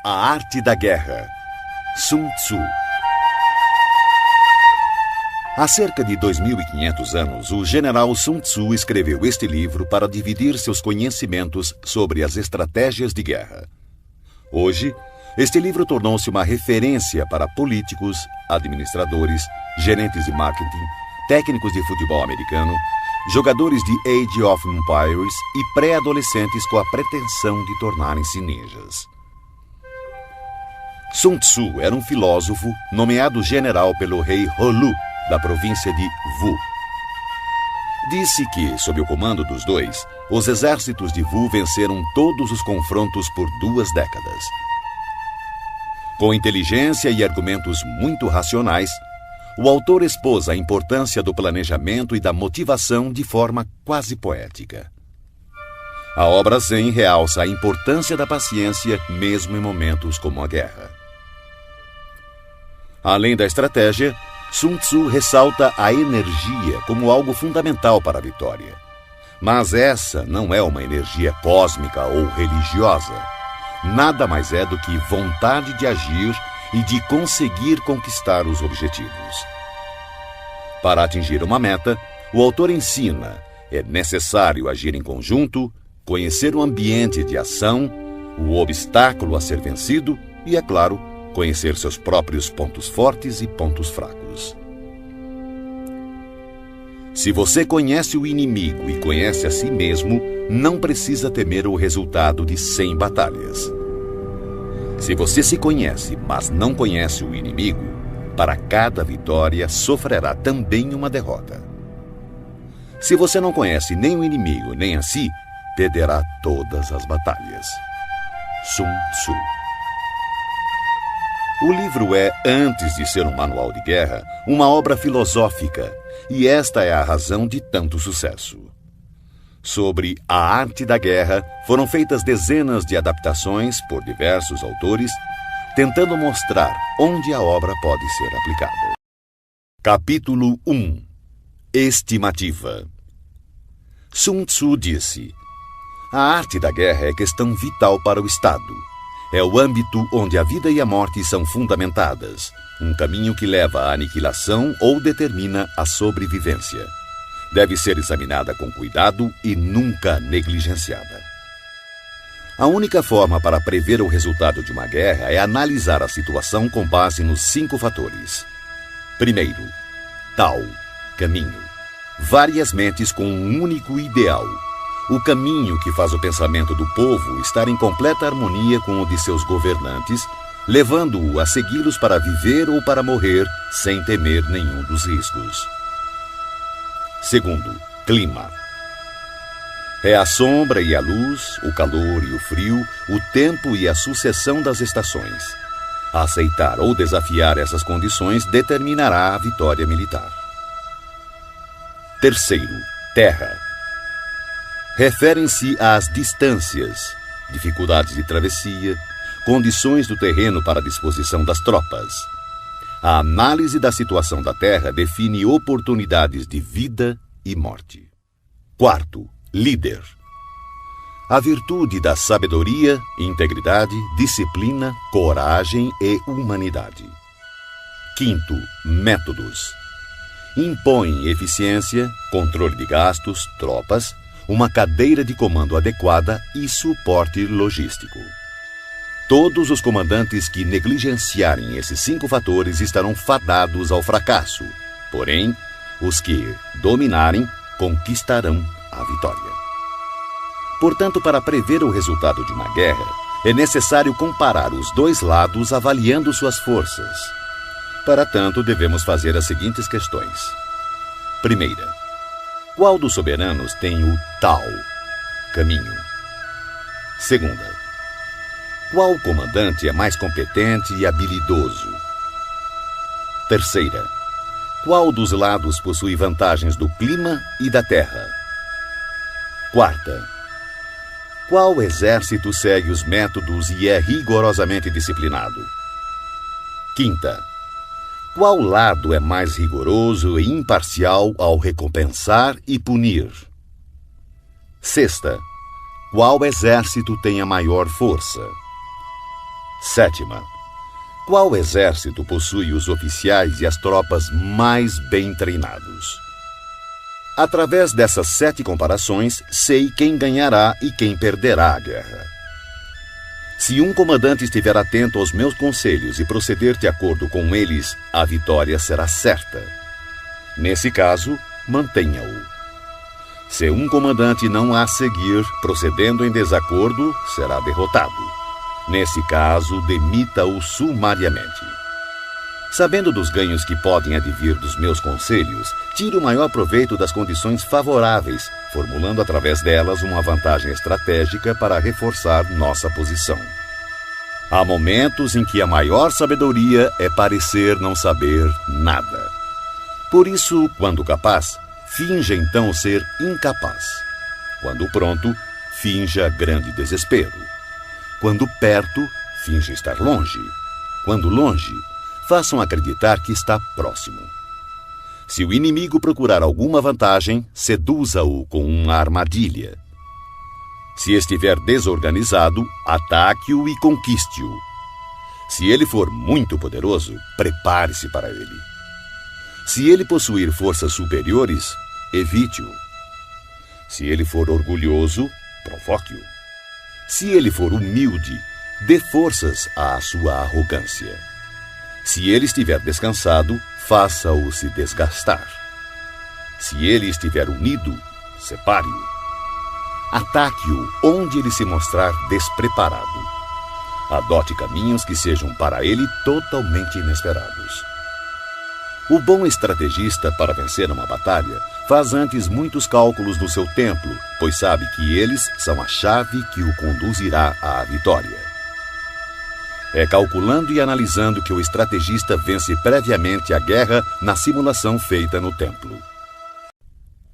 A Arte da Guerra, Sun Tzu. Há cerca de 2.500 anos, o general Sun Tzu escreveu este livro para dividir seus conhecimentos sobre as estratégias de guerra. Hoje, este livro tornou-se uma referência para políticos, administradores, gerentes de marketing, técnicos de futebol americano, jogadores de Age of Empires e pré-adolescentes com a pretensão de tornarem-se ninjas. Sun Tzu era um filósofo nomeado general pelo rei Holu, da província de Wu. Disse que, sob o comando dos dois, os exércitos de Wu venceram todos os confrontos por 2 décadas. Com inteligência e argumentos muito racionais, o autor expôs a importância do planejamento e da motivação de forma quase poética. A obra Zen realça a importância da paciência mesmo em momentos como a guerra. Além da estratégia, Sun Tzu ressalta a energia como algo fundamental para a vitória. Mas essa não é uma energia cósmica ou religiosa. Nada mais é do que vontade de agir e de conseguir conquistar os objetivos. Para atingir uma meta, o autor ensina: é necessário agir em conjunto, conhecer o ambiente de ação, o obstáculo a ser vencido e, é claro, conhecer seus próprios pontos fortes e pontos fracos. Se você conhece o inimigo e conhece a si mesmo, não precisa temer o resultado de 100 batalhas. Se você se conhece, mas não conhece o inimigo, para cada vitória sofrerá também uma derrota. Se você não conhece nem o inimigo nem a si, perderá todas as batalhas. Sun Tzu. O livro é, antes de ser um manual de guerra, uma obra filosófica, e esta é a razão de tanto sucesso. Sobre a arte da guerra, foram feitas dezenas de adaptações por diversos autores, tentando mostrar onde a obra pode ser aplicada. Capítulo 1. Estimativa. Sun Tzu disse: a arte da guerra é questão vital para o Estado. É o âmbito onde a vida e a morte são fundamentadas, um caminho que leva à aniquilação ou determina a sobrevivência. Deve ser examinada com cuidado e nunca negligenciada. A única forma para prever o resultado de uma guerra é analisar a situação com base nos 5 fatores. Primeiro, Tao, caminho. Várias mentes com um único ideal. O caminho que faz o pensamento do povo estar em completa harmonia com o de seus governantes, levando-o a segui-los para viver ou para morrer sem temer nenhum dos riscos. Segundo, clima. É a sombra e a luz, o calor e o frio, o tempo e a sucessão das estações. Aceitar ou desafiar essas condições determinará a vitória militar. Terceiro, terra. Referem-se às distâncias, dificuldades de travessia, condições do terreno para a disposição das tropas. A análise da situação da terra define oportunidades de vida e morte. Quarto, líder. A virtude da sabedoria, integridade, disciplina, coragem e humanidade. Quinto, métodos. Impõe eficiência, controle de gastos, tropas, uma cadeira de comando adequada e suporte logístico. Todos os comandantes que negligenciarem esses 5 fatores estarão fadados ao fracasso. Porém, os que dominarem conquistarão a vitória. Portanto, para prever o resultado de uma guerra, é necessário comparar os 2 lados avaliando suas forças. Para tanto, devemos fazer as seguintes questões. Primeira, qual dos soberanos tem o Tao, caminho? Segunda, qual comandante é mais competente e habilidoso? Terceira, qual dos lados possui vantagens do clima e da terra? Quarta, qual exército segue os métodos e é rigorosamente disciplinado? Quinta, qual lado é mais rigoroso e imparcial ao recompensar e punir? Sexta, qual exército tem a maior força? Sétima. Qual exército possui os oficiais e as tropas mais bem treinados? Através dessas 7 comparações, sei quem ganhará e quem perderá a guerra. Se um comandante estiver atento aos meus conselhos e proceder de acordo com eles, a vitória será certa. Nesse caso, mantenha-o. Se um comandante não a seguir, procedendo em desacordo, será derrotado. Nesse caso, demita-o sumariamente. Sabendo dos ganhos que podem advir dos meus conselhos, tire o maior proveito das condições favoráveis, formulando através delas uma vantagem estratégica para reforçar nossa posição. Há momentos em que a maior sabedoria é parecer não saber nada. Por isso, quando capaz, finja então ser incapaz. Quando pronto, finja grande desespero. Quando perto, finja estar longe. Quando longe, façam acreditar que está próximo. Se o inimigo procurar alguma vantagem, seduza-o com uma armadilha. Se estiver desorganizado, ataque-o e conquiste-o. Se ele for muito poderoso, prepare-se para ele. Se ele possuir forças superiores, evite-o. Se ele for orgulhoso, provoque-o. Se ele for humilde, dê forças à sua arrogância. Se ele estiver descansado, faça-o se desgastar. Se ele estiver unido, separe-o. Ataque-o onde ele se mostrar despreparado. Adote caminhos que sejam para ele totalmente inesperados. O bom estrategista, para vencer uma batalha, faz antes muitos cálculos no seu templo, pois sabe que eles são a chave que o conduzirá à vitória. É calculando e analisando que o estrategista vence previamente a guerra na simulação feita no templo.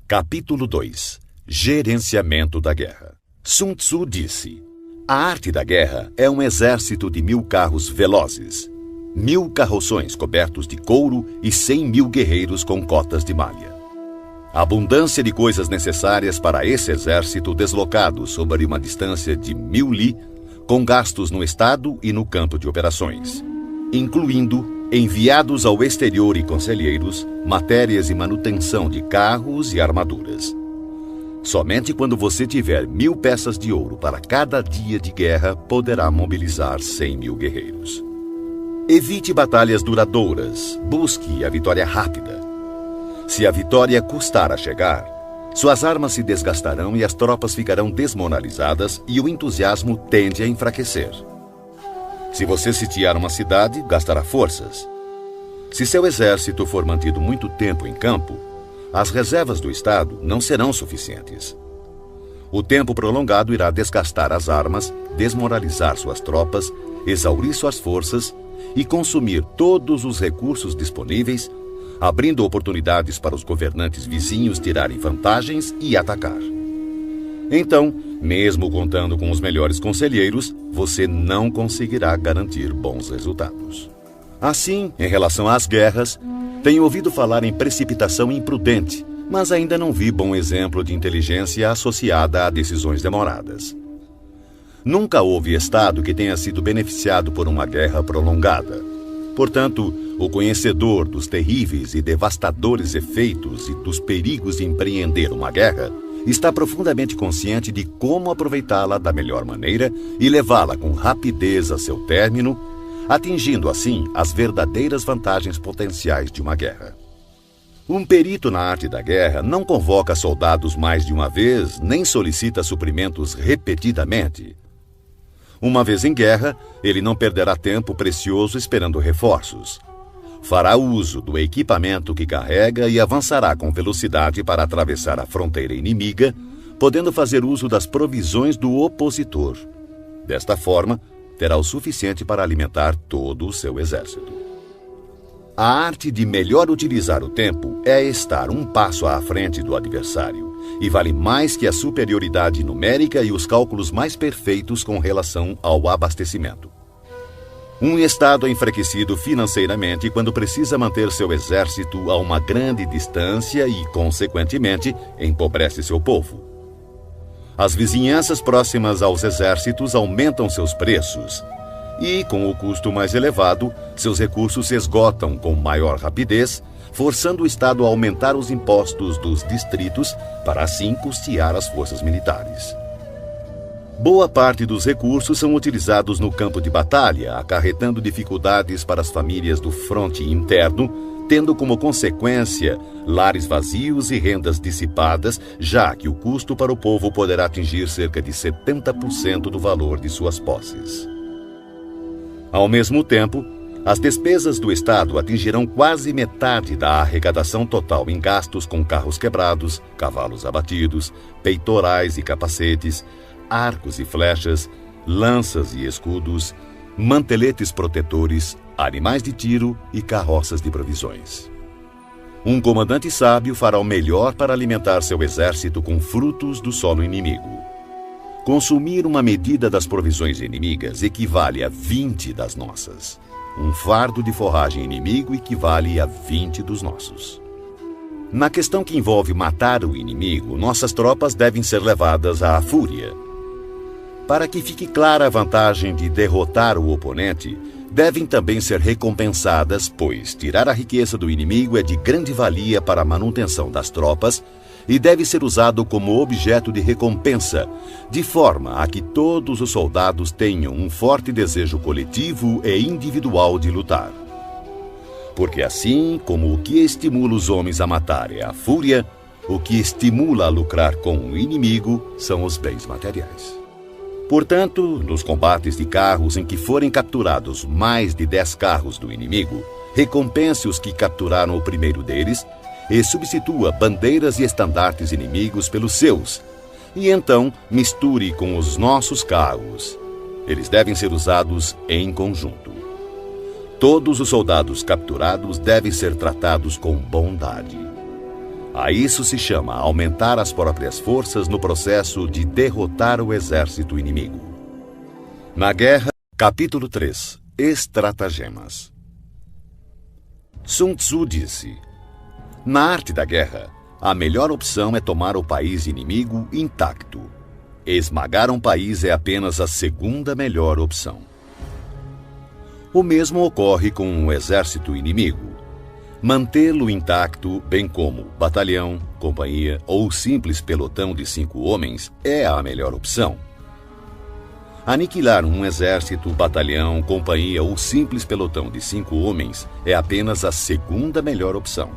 Capítulo 2. Gerenciamento da guerra. Sun Tzu disse: a arte da guerra é um exército de 1000 carros velozes, 1000 carroções cobertos de couro e 100.000 guerreiros com cotas de malha. A abundância de coisas necessárias para esse exército deslocado sobre uma distância de 1000 li, com gastos no estado e no campo de operações, incluindo enviados ao exterior e conselheiros, matérias e manutenção de carros e armaduras. Somente quando você tiver 1000 peças de ouro para cada dia de guerra, poderá mobilizar 100.000 guerreiros. Evite batalhas duradouras, busque a vitória rápida. Se a vitória custar a chegar, suas armas se desgastarão e as tropas ficarão desmoralizadas e o entusiasmo tende a enfraquecer. Se você sitiar uma cidade, gastará forças. Se seu exército for mantido muito tempo em campo, as reservas do Estado não serão suficientes. O tempo prolongado irá desgastar as armas, desmoralizar suas tropas, exaurir suas forças e consumir todos os recursos disponíveis, abrindo oportunidades para os governantes vizinhos tirarem vantagens e atacar. Então, mesmo contando com os melhores conselheiros, você não conseguirá garantir bons resultados. Assim, em relação às guerras, tenho ouvido falar em precipitação imprudente, mas ainda não vi bom exemplo de inteligência associada a decisões demoradas. Nunca houve Estado que tenha sido beneficiado por uma guerra prolongada. Portanto, o conhecedor dos terríveis e devastadores efeitos e dos perigos de empreender uma guerra está profundamente consciente de como aproveitá-la da melhor maneira e levá-la com rapidez a seu término, atingindo assim as verdadeiras vantagens potenciais de uma guerra. Um perito na arte da guerra não convoca soldados mais de uma vez, nem solicita suprimentos repetidamente. Uma vez em guerra, ele não perderá tempo precioso esperando reforços. Fará uso do equipamento que carrega e avançará com velocidade para atravessar a fronteira inimiga, podendo fazer uso das provisões do opositor. Desta forma, terá o suficiente para alimentar todo o seu exército. A arte de melhor utilizar o tempo é estar um passo à frente do adversário e vale mais que a superioridade numérica e os cálculos mais perfeitos com relação ao abastecimento. Um Estado é enfraquecido financeiramente quando precisa manter seu exército a uma grande distância e, consequentemente, empobrece seu povo. As vizinhanças próximas aos exércitos aumentam seus preços, E, com o custo mais elevado, seus recursos se esgotam com maior rapidez, forçando o Estado a aumentar os impostos dos distritos para assim custear as forças militares. Boa parte dos recursos são utilizados no campo de batalha, acarretando dificuldades para as famílias do fronte interno, tendo como consequência lares vazios e rendas dissipadas, já que o custo para o povo poderá atingir cerca de 70% do valor de suas posses. Ao mesmo tempo, as despesas do Estado atingirão quase metade da arrecadação total em gastos com carros quebrados, cavalos abatidos, peitorais e capacetes, arcos e flechas, lanças e escudos, manteletes protetores, animais de tiro e carroças de provisões. Um comandante sábio fará o melhor para alimentar seu exército com frutos do solo inimigo. Consumir uma medida das provisões inimigas equivale a 20 das nossas. Um fardo de forragem inimigo equivale a 20 dos nossos. Na questão que envolve matar o inimigo, nossas tropas devem ser levadas à fúria. Para que fique clara a vantagem de derrotar o oponente, devem também ser recompensadas, pois tirar a riqueza do inimigo é de grande valia para a manutenção das tropas e deve ser usado como objeto de recompensa, de forma a que todos os soldados tenham um forte desejo coletivo e individual de lutar. Porque assim como o que estimula os homens a matar é a fúria, o que estimula a lucrar com o inimigo são os bens materiais. Portanto, nos combates de carros em que forem capturados mais de 10 carros do inimigo, recompense os que capturaram o primeiro deles e substitua bandeiras e estandartes inimigos pelos seus, e então misture com os nossos carros. Eles devem ser usados em conjunto. Todos os soldados capturados devem ser tratados com bondade. A isso se chama aumentar as próprias forças no processo de derrotar o exército inimigo. Na guerra, capítulo 3. Estratagemas. Sun Tzu disse: na arte da guerra, a melhor opção é tomar o país inimigo intacto. Esmagar um país é apenas a segunda melhor opção. O mesmo ocorre com um exército inimigo. Mantê-lo intacto, bem como batalhão, companhia ou simples pelotão de 5 homens, é a melhor opção. Aniquilar um exército, batalhão, companhia ou simples pelotão de 5 homens é apenas a segunda melhor opção.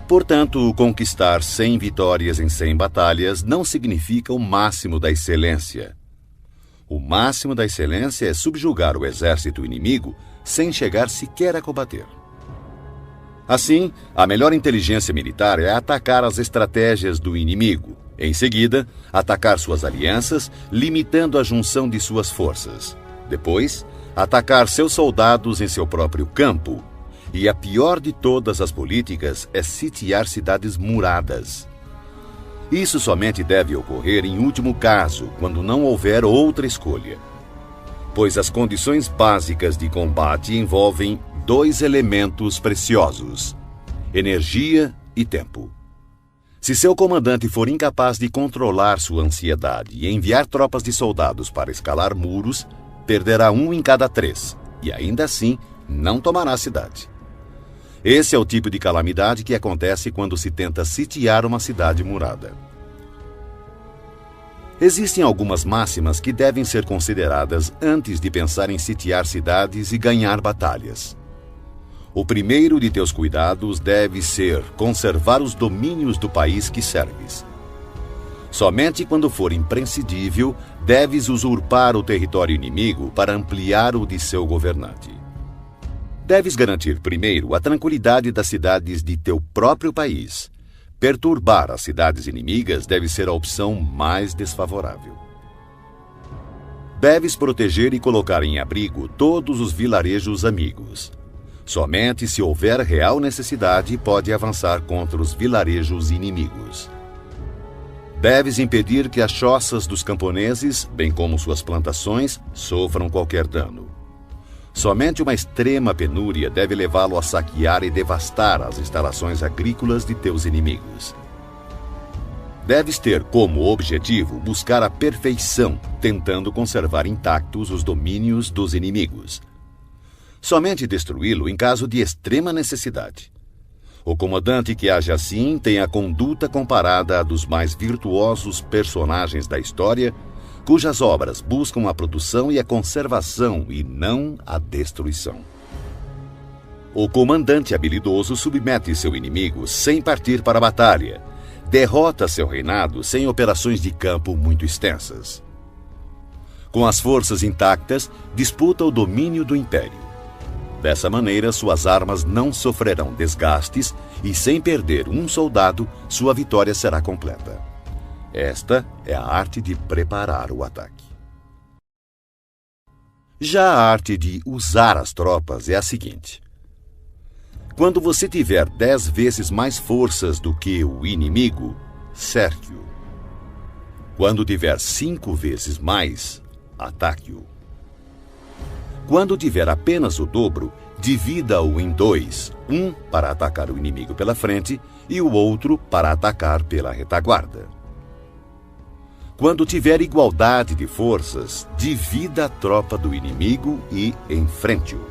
Portanto, conquistar 100 vitórias em 100 batalhas não significa o máximo da excelência. O máximo da excelência é subjugar o exército inimigo sem chegar sequer a combater. Assim, a melhor inteligência militar é atacar as estratégias do inimigo. Em seguida, atacar suas alianças, limitando a junção de suas forças. Depois, atacar seus soldados em seu próprio campo. E a pior de todas as políticas é sitiar cidades muradas. Isso somente deve ocorrer em último caso, quando não houver outra escolha. Pois as condições básicas de combate envolvem 2 elementos preciosos: energia e tempo. Se seu comandante for incapaz de controlar sua ansiedade e enviar tropas de soldados para escalar muros, perderá 1 em cada 3, e ainda assim não tomará a cidade. Esse é o tipo de calamidade que acontece quando se tenta sitiar uma cidade murada. Existem algumas máximas que devem ser consideradas antes de pensar em sitiar cidades e ganhar batalhas. O primeiro de teus cuidados deve ser conservar os domínios do país que serves. Somente quando for imprescindível, deves usurpar o território inimigo para ampliar o de seu governante. Deves garantir primeiro a tranquilidade das cidades de teu próprio país. Perturbar as cidades inimigas deve ser a opção mais desfavorável. Deves proteger e colocar em abrigo todos os vilarejos amigos. Somente se houver real necessidade, pode avançar contra os vilarejos inimigos. Deves impedir que as choças dos camponeses, bem como suas plantações, sofram qualquer dano. Somente uma extrema penúria deve levá-lo a saquear e devastar as instalações agrícolas de teus inimigos. Deves ter como objetivo buscar a perfeição, tentando conservar intactos os domínios dos inimigos. Somente destruí-lo em caso de extrema necessidade. O comandante que age assim tem a conduta comparada à dos mais virtuosos personagens da história, cujas obras buscam a produção e a conservação e não a destruição. O comandante habilidoso submete seu inimigo sem partir para a batalha, derrota seu reinado sem operações de campo muito extensas. Com as forças intactas, disputa o domínio do império. Dessa maneira, suas armas não sofrerão desgastes e, sem perder um soldado, sua vitória será completa. Esta é a arte de preparar o ataque. Já a arte de usar as tropas é a seguinte. Quando você tiver 10 vezes mais forças do que o inimigo, cerque-o. Quando tiver 5 vezes mais, ataque-o. Quando tiver apenas o dobro, divida-o em 2, um para atacar o inimigo pela frente e o outro para atacar pela retaguarda. Quando tiver igualdade de forças, divida a tropa do inimigo e enfrente-o.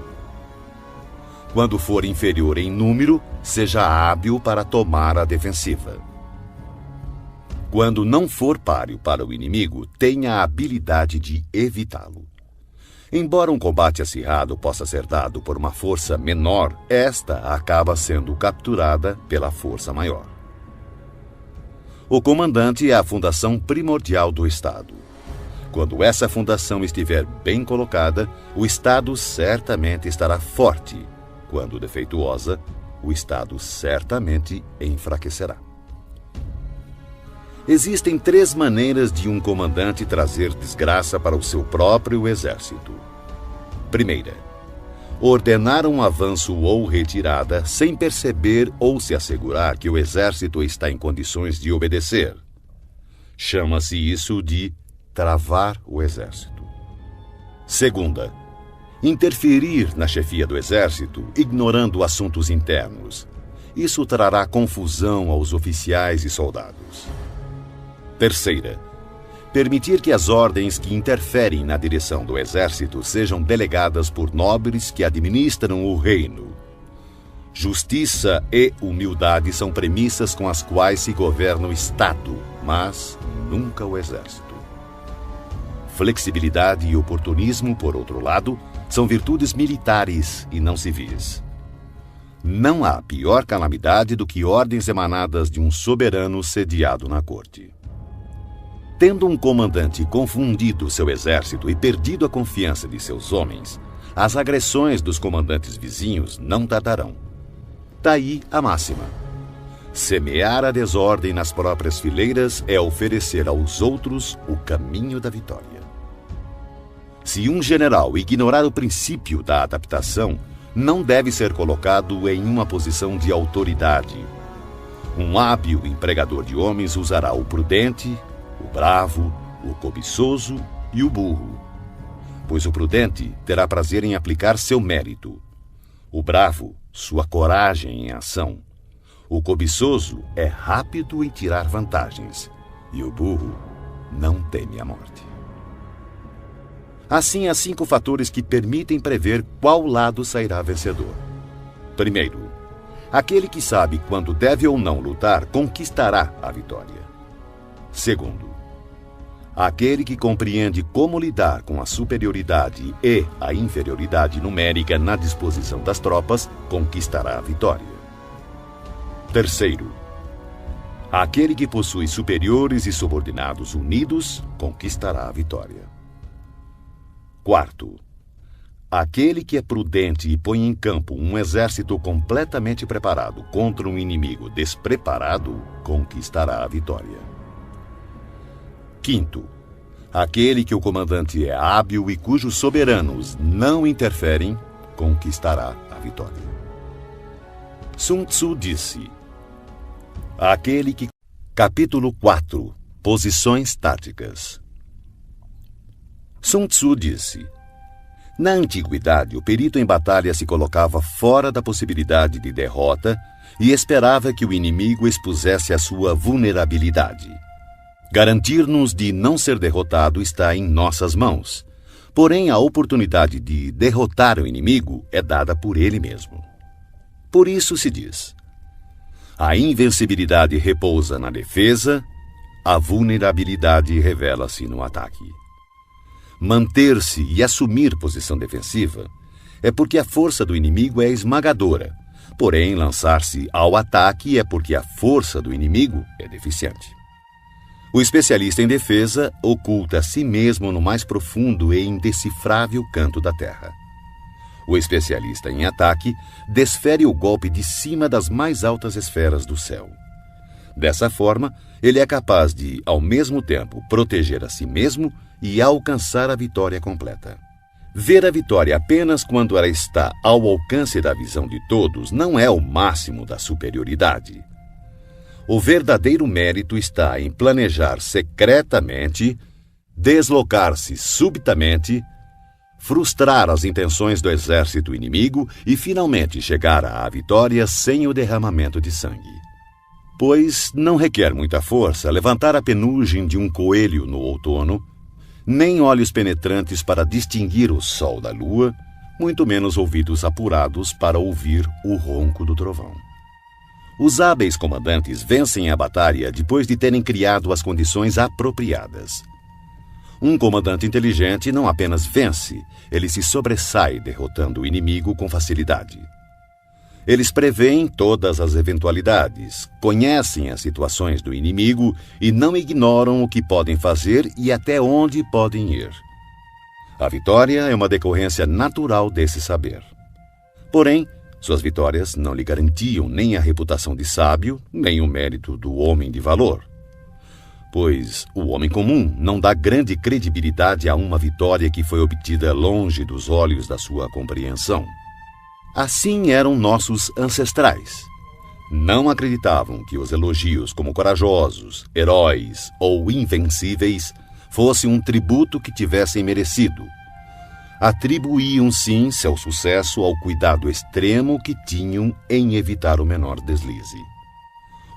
Quando for inferior em número, seja hábil para tomar a defensiva. Quando não for páreo para o inimigo, tenha a habilidade de evitá-lo. Embora um combate acirrado possa ser dado por uma força menor, esta acaba sendo capturada pela força maior. O comandante é a fundação primordial do Estado. Quando essa fundação estiver bem colocada, o Estado certamente estará forte. Quando defeituosa, o Estado certamente enfraquecerá. Existem 3 maneiras de um comandante trazer desgraça para o seu próprio exército. Primeira, ordenar um avanço ou retirada sem perceber ou se assegurar que o exército está em condições de obedecer. Chama-se isso de travar o exército. Segunda, interferir na chefia do exército, ignorando assuntos internos. Isso trará confusão aos oficiais e soldados. Terceira, permitir que as ordens que interferem na direção do exército sejam delegadas por nobres que administram o reino. Justiça e humildade são premissas com as quais se governa o Estado, mas nunca o exército. Flexibilidade e oportunismo, por outro lado, são virtudes militares e não civis. Não há pior calamidade do que ordens emanadas de um soberano sediado na corte. Tendo um comandante confundido seu exército e perdido a confiança de seus homens, as agressões dos comandantes vizinhos não tardarão. Daí a máxima: semear a desordem nas próprias fileiras é oferecer aos outros o caminho da vitória. Se um general ignorar o princípio da adaptação, não deve ser colocado em uma posição de autoridade. Um hábil empregador de homens usará o prudente, o bravo, o cobiçoso e o burro. Pois o prudente terá prazer em aplicar seu mérito. O bravo, sua coragem em ação. O cobiçoso é rápido em tirar vantagens. E o burro não teme a morte. Assim, há 5 fatores que permitem prever qual lado sairá vencedor. Primeiro, aquele que sabe quando deve ou não lutar conquistará a vitória. Segundo, aquele que compreende como lidar com a superioridade e a inferioridade numérica na disposição das tropas conquistará a vitória. Terceiro, aquele que possui superiores e subordinados unidos conquistará a vitória. Quarto, aquele que é prudente e põe em campo um exército completamente preparado contra um inimigo despreparado conquistará a vitória. Quinto, aquele que o comandante é hábil e cujos soberanos não interferem conquistará a vitória. Sun Tzu disse: aquele que... Capítulo 4. Posições táticas. Sun Tzu disse: na antiguidade, o perito em batalha se colocava fora da possibilidade de derrota e esperava que o inimigo expusesse a sua vulnerabilidade. Garantir-nos de não ser derrotado está em nossas mãos. Porém, a oportunidade de derrotar o inimigo é dada por ele mesmo. Por isso se diz: a invencibilidade repousa na defesa, a vulnerabilidade revela-se no ataque. Manter-se e assumir posição defensiva é porque a força do inimigo é esmagadora. Porém, lançar-se ao ataque é porque a força do inimigo é deficiente. O especialista em defesa oculta a si mesmo no mais profundo e indecifrável canto da terra. O especialista em ataque desfere o golpe de cima das mais altas esferas do céu. Dessa forma, ele é capaz de, ao mesmo tempo, proteger a si mesmo e alcançar a vitória completa. Ver a vitória apenas quando ela está ao alcance da visão de todos não é o máximo da superioridade. O verdadeiro mérito está em planejar secretamente, deslocar-se subitamente, frustrar as intenções do exército inimigo e finalmente chegar à vitória sem o derramamento de sangue. Pois não requer muita força levantar a penugem de um coelho no outono, nem olhos penetrantes para distinguir o sol da lua, muito menos ouvidos apurados para ouvir o ronco do trovão. Os hábeis comandantes vencem a batalha depois de terem criado as condições apropriadas. Um comandante inteligente não apenas vence, ele se sobressai derrotando o inimigo com facilidade. Eles preveem todas as eventualidades, conhecem as situações do inimigo e não ignoram o que podem fazer e até onde podem ir. A vitória é uma decorrência natural desse saber. Porém, suas vitórias não lhe garantiam nem a reputação de sábio, nem o mérito do homem de valor. Pois o homem comum não dá grande credibilidade a uma vitória que foi obtida longe dos olhos da sua compreensão. Assim eram nossos ancestrais. Não acreditavam que os elogios como corajosos, heróis ou invencíveis fossem um tributo que tivessem merecido. Atribuíam, sim, seu sucesso ao cuidado extremo que tinham em evitar o menor deslize.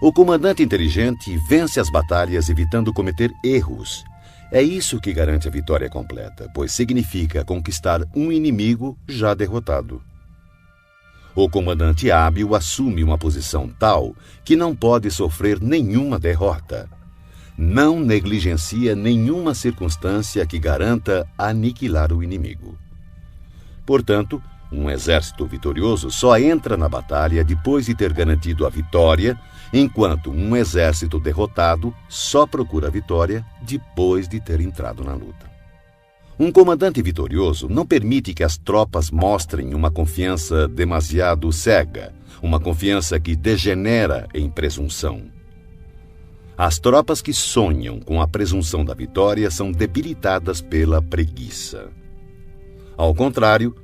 O comandante inteligente vence as batalhas evitando cometer erros. É isso que garante a vitória completa, pois significa conquistar um inimigo já derrotado. O comandante hábil assume uma posição tal que não pode sofrer nenhuma derrota. Não negligencia nenhuma circunstância que garanta aniquilar o inimigo. Portanto, um exército vitorioso só entra na batalha depois de ter garantido a vitória, enquanto um exército derrotado só procura a vitória depois de ter entrado na luta. Um comandante vitorioso não permite que as tropas mostrem uma confiança demasiado cega, uma confiança que degenera em presunção. As tropas que sonham com a presunção da vitória são debilitadas pela preguiça. Ao contrário,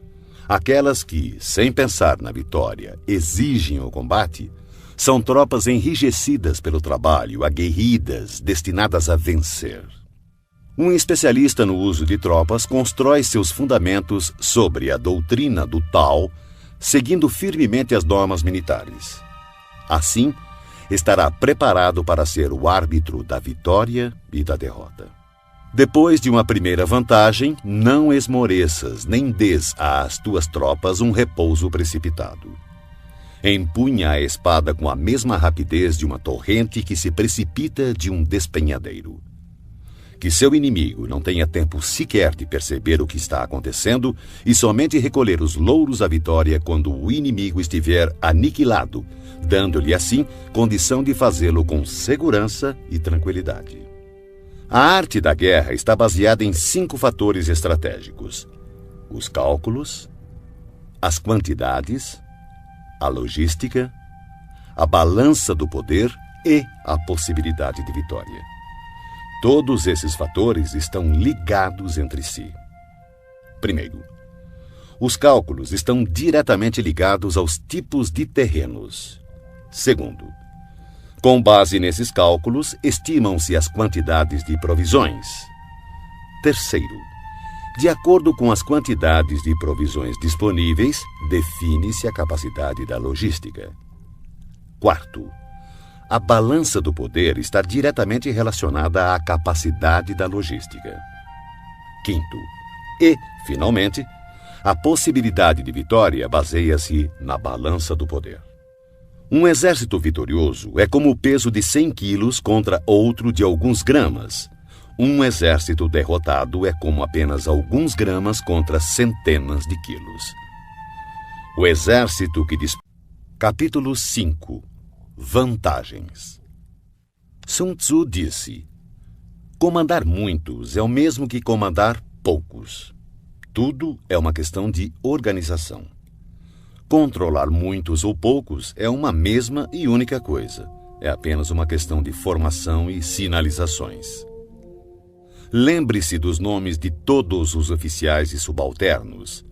aquelas que, sem pensar na vitória, exigem o combate, são tropas enrijecidas pelo trabalho, aguerridas, destinadas a vencer. Um especialista no uso de tropas constrói seus fundamentos sobre a doutrina do Tao, seguindo firmemente as normas militares. Assim, estará preparado para ser o árbitro da vitória e da derrota. Depois de uma primeira vantagem, não esmoreças nem dês às tuas tropas um repouso precipitado. Empunha a espada com a mesma rapidez de uma torrente que se precipita de um despenhadeiro. Que seu inimigo não tenha tempo sequer de perceber o que está acontecendo e somente recolher os louros da vitória quando o inimigo estiver aniquilado, dando-lhe assim condição de fazê-lo com segurança e tranquilidade. A arte da guerra está baseada em 5 fatores estratégicos: os cálculos, as quantidades, a logística, a balança do poder e a possibilidade de vitória. Todos esses fatores estão ligados entre si. Primeiro, os cálculos estão diretamente ligados aos tipos de terrenos. Segundo, com base nesses cálculos, estimam-se as quantidades de provisões. Terceiro, de acordo com as quantidades de provisões disponíveis, define-se a capacidade da logística. Quarto, A balança do poder está diretamente relacionada à capacidade da logística. Quinto, e, finalmente, a possibilidade de vitória baseia-se na balança do poder. Um exército vitorioso é como o peso de 100 quilos contra outro de alguns gramas. Um exército derrotado é como apenas alguns gramas contra centenas de quilos. O exército que Capítulo 5. Vantagens. Sun Tzu disse: comandar muitos é o mesmo que comandar poucos. Tudo é uma questão de organização. Controlar muitos ou poucos é uma mesma e única coisa. É apenas uma questão de formação e sinalizações. Lembre-se dos nomes de todos os oficiais e subalternos.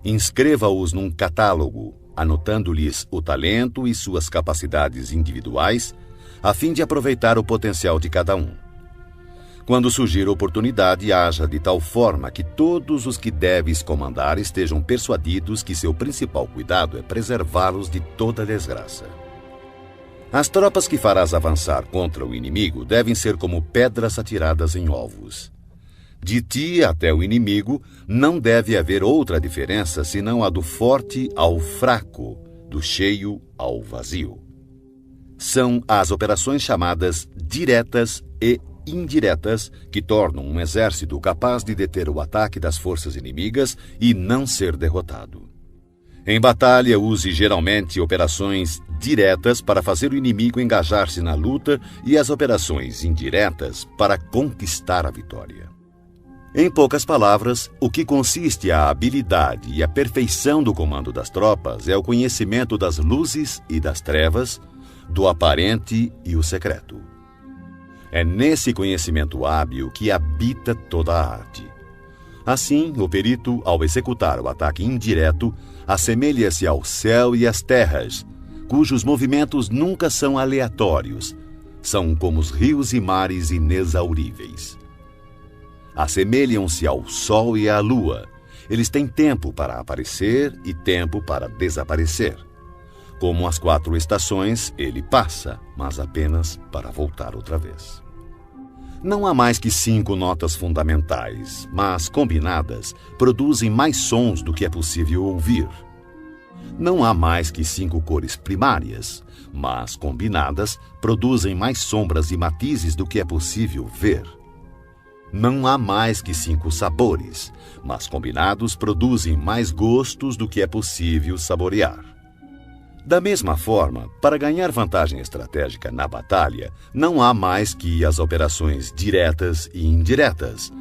Inscreva-os num catálogo, anotando-lhes o talento e suas capacidades individuais, a fim de aproveitar o potencial de cada um. Quando surgir oportunidade, haja de tal forma que todos os que deves comandar estejam persuadidos que seu principal cuidado é preservá-los de toda desgraça. As tropas que farás avançar contra o inimigo devem ser como pedras atiradas em ovos. De ti até o inimigo não deve haver outra diferença senão a do forte ao fraco, do cheio ao vazio. São as operações chamadas diretas e indiretas que tornam um exército capaz de deter o ataque das forças inimigas e não ser derrotado. Em batalha, use geralmente operações diretas para fazer o inimigo engajar-se na luta e as operações indiretas para conquistar a vitória. Em poucas palavras, o que consiste a habilidade e a perfeição do comando das tropas é o conhecimento das luzes e das trevas, do aparente e o secreto. É nesse conhecimento hábil que habita toda a arte. Assim, o perito, ao executar o ataque indireto, assemelha-se ao céu e às terras, cujos movimentos nunca são aleatórios, são como os rios e mares inexauríveis. Assemelham-se ao sol e à lua. Eles têm tempo para aparecer e tempo para desaparecer. Como as 4 estações, ele passa, mas apenas para voltar outra vez. Não há mais que 5 notas fundamentais, mas, combinadas, produzem mais sons do que é possível ouvir. Não há mais que 5 cores primárias, mas, combinadas, produzem mais sombras e matizes do que é possível ver. Não há mais que 5 sabores, mas combinados produzem mais gostos do que é possível saborear. Da mesma forma, para ganhar vantagem estratégica na batalha, não há mais que as operações diretas e indiretas,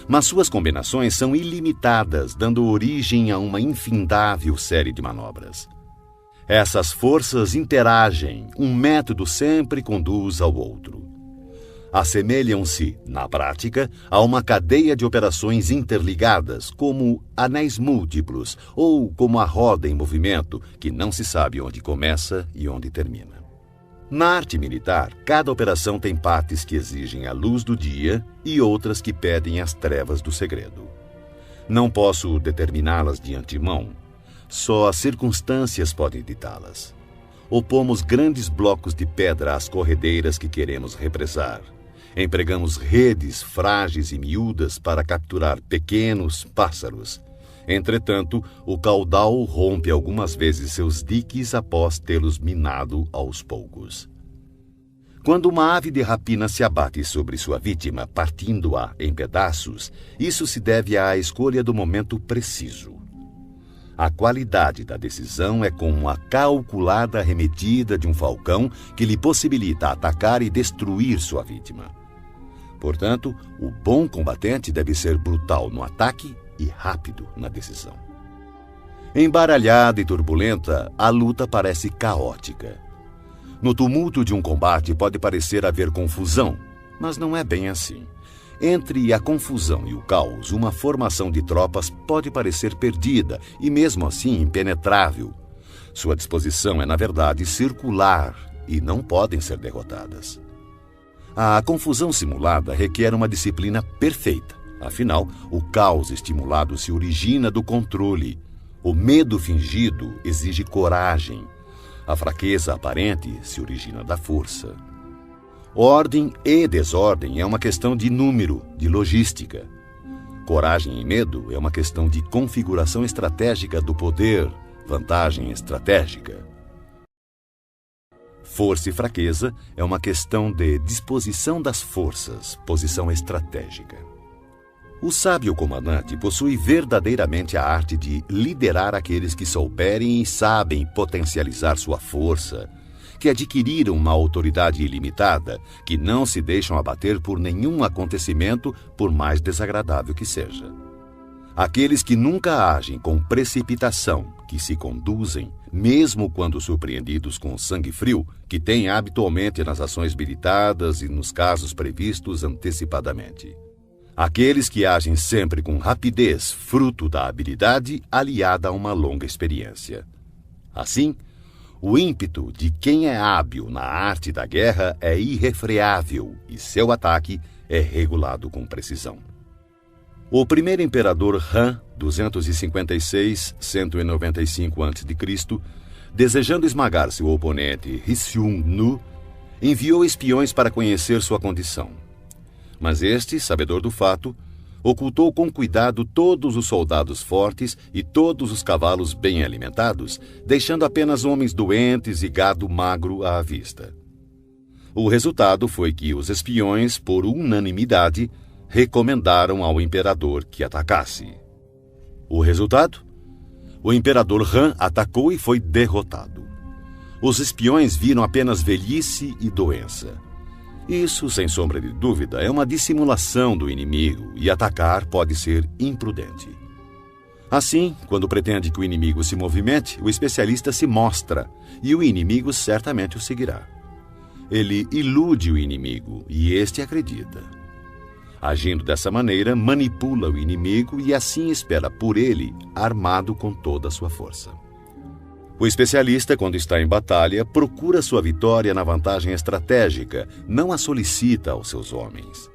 mas suas combinações são ilimitadas, dando origem a uma infindável série de manobras. Essas forças interagem, um método sempre conduz ao outro. Assemelham-se, na prática, a uma cadeia de operações interligadas, como anéis múltiplos ou como a roda em movimento, que não se sabe onde começa e onde termina. Na arte militar, cada operação tem partes que exigem a luz do dia e outras que pedem as trevas do segredo. Não posso determiná-las de antemão, só as circunstâncias podem ditá-las. Opomos grandes blocos de pedra às corredeiras que queremos represar. Empregamos redes frágeis e miúdas para capturar pequenos pássaros. Entretanto, o caudal rompe algumas vezes seus diques após tê-los minado aos poucos. Quando uma ave de rapina se abate sobre sua vítima, partindo-a em pedaços, isso se deve à escolha do momento preciso. A qualidade da decisão é como a calculada arremetida de um falcão que lhe possibilita atacar e destruir sua vítima. Portanto, o bom combatente deve ser brutal no ataque e rápido na decisão. Embaralhada e turbulenta, a luta parece caótica. No tumulto de um combate pode parecer haver confusão, mas não é bem assim. Entre a confusão e o caos, uma formação de tropas pode parecer perdida e mesmo assim impenetrável. Sua disposição é, na verdade, circular e não podem ser derrotadas. A confusão simulada requer uma disciplina perfeita. Afinal, o caos estimulado se origina do controle. O medo fingido exige coragem. A fraqueza aparente se origina da força. Ordem e desordem é uma questão de número, de logística. Coragem e medo é uma questão de configuração estratégica do poder, vantagem estratégica. Força e fraqueza é uma questão de disposição das forças, posição estratégica. O sábio comandante possui verdadeiramente a arte de liderar aqueles que souberem e sabem potencializar sua força, que adquiriram uma autoridade ilimitada, que não se deixam abater por nenhum acontecimento, por mais desagradável que seja. Aqueles que nunca agem com precipitação, que se conduzem, mesmo quando surpreendidos com sangue frio, que têm habitualmente nas ações meditadas e nos casos previstos antecipadamente. Aqueles que agem sempre com rapidez, fruto da habilidade aliada a uma longa experiência. Assim, o ímpeto de quem é hábil na arte da guerra é irrefreável e seu ataque é regulado com precisão. O primeiro imperador Han, 256-195 a.C., desejando esmagar seu oponente Rissung-nu, enviou espiões para conhecer sua condição. Mas este, sabedor do fato, ocultou com cuidado todos os soldados fortes e todos os cavalos bem alimentados, deixando apenas homens doentes e gado magro à vista. O resultado foi que os espiões, por unanimidade, recomendaram ao imperador que atacasse. O resultado? O imperador Han atacou e foi derrotado. Os espiões viram apenas velhice e doença. Isso, sem sombra de dúvida, é uma dissimulação do inimigo e atacar pode ser imprudente. Assim, quando pretende que o inimigo se movimente, o especialista se mostra e o inimigo certamente o seguirá. Ele ilude o inimigo e este acredita. Agindo dessa maneira, manipula o inimigo e assim espera por ele, armado com toda a sua força. O especialista, quando está em batalha, procura sua vitória na vantagem estratégica, não a solicita aos seus homens.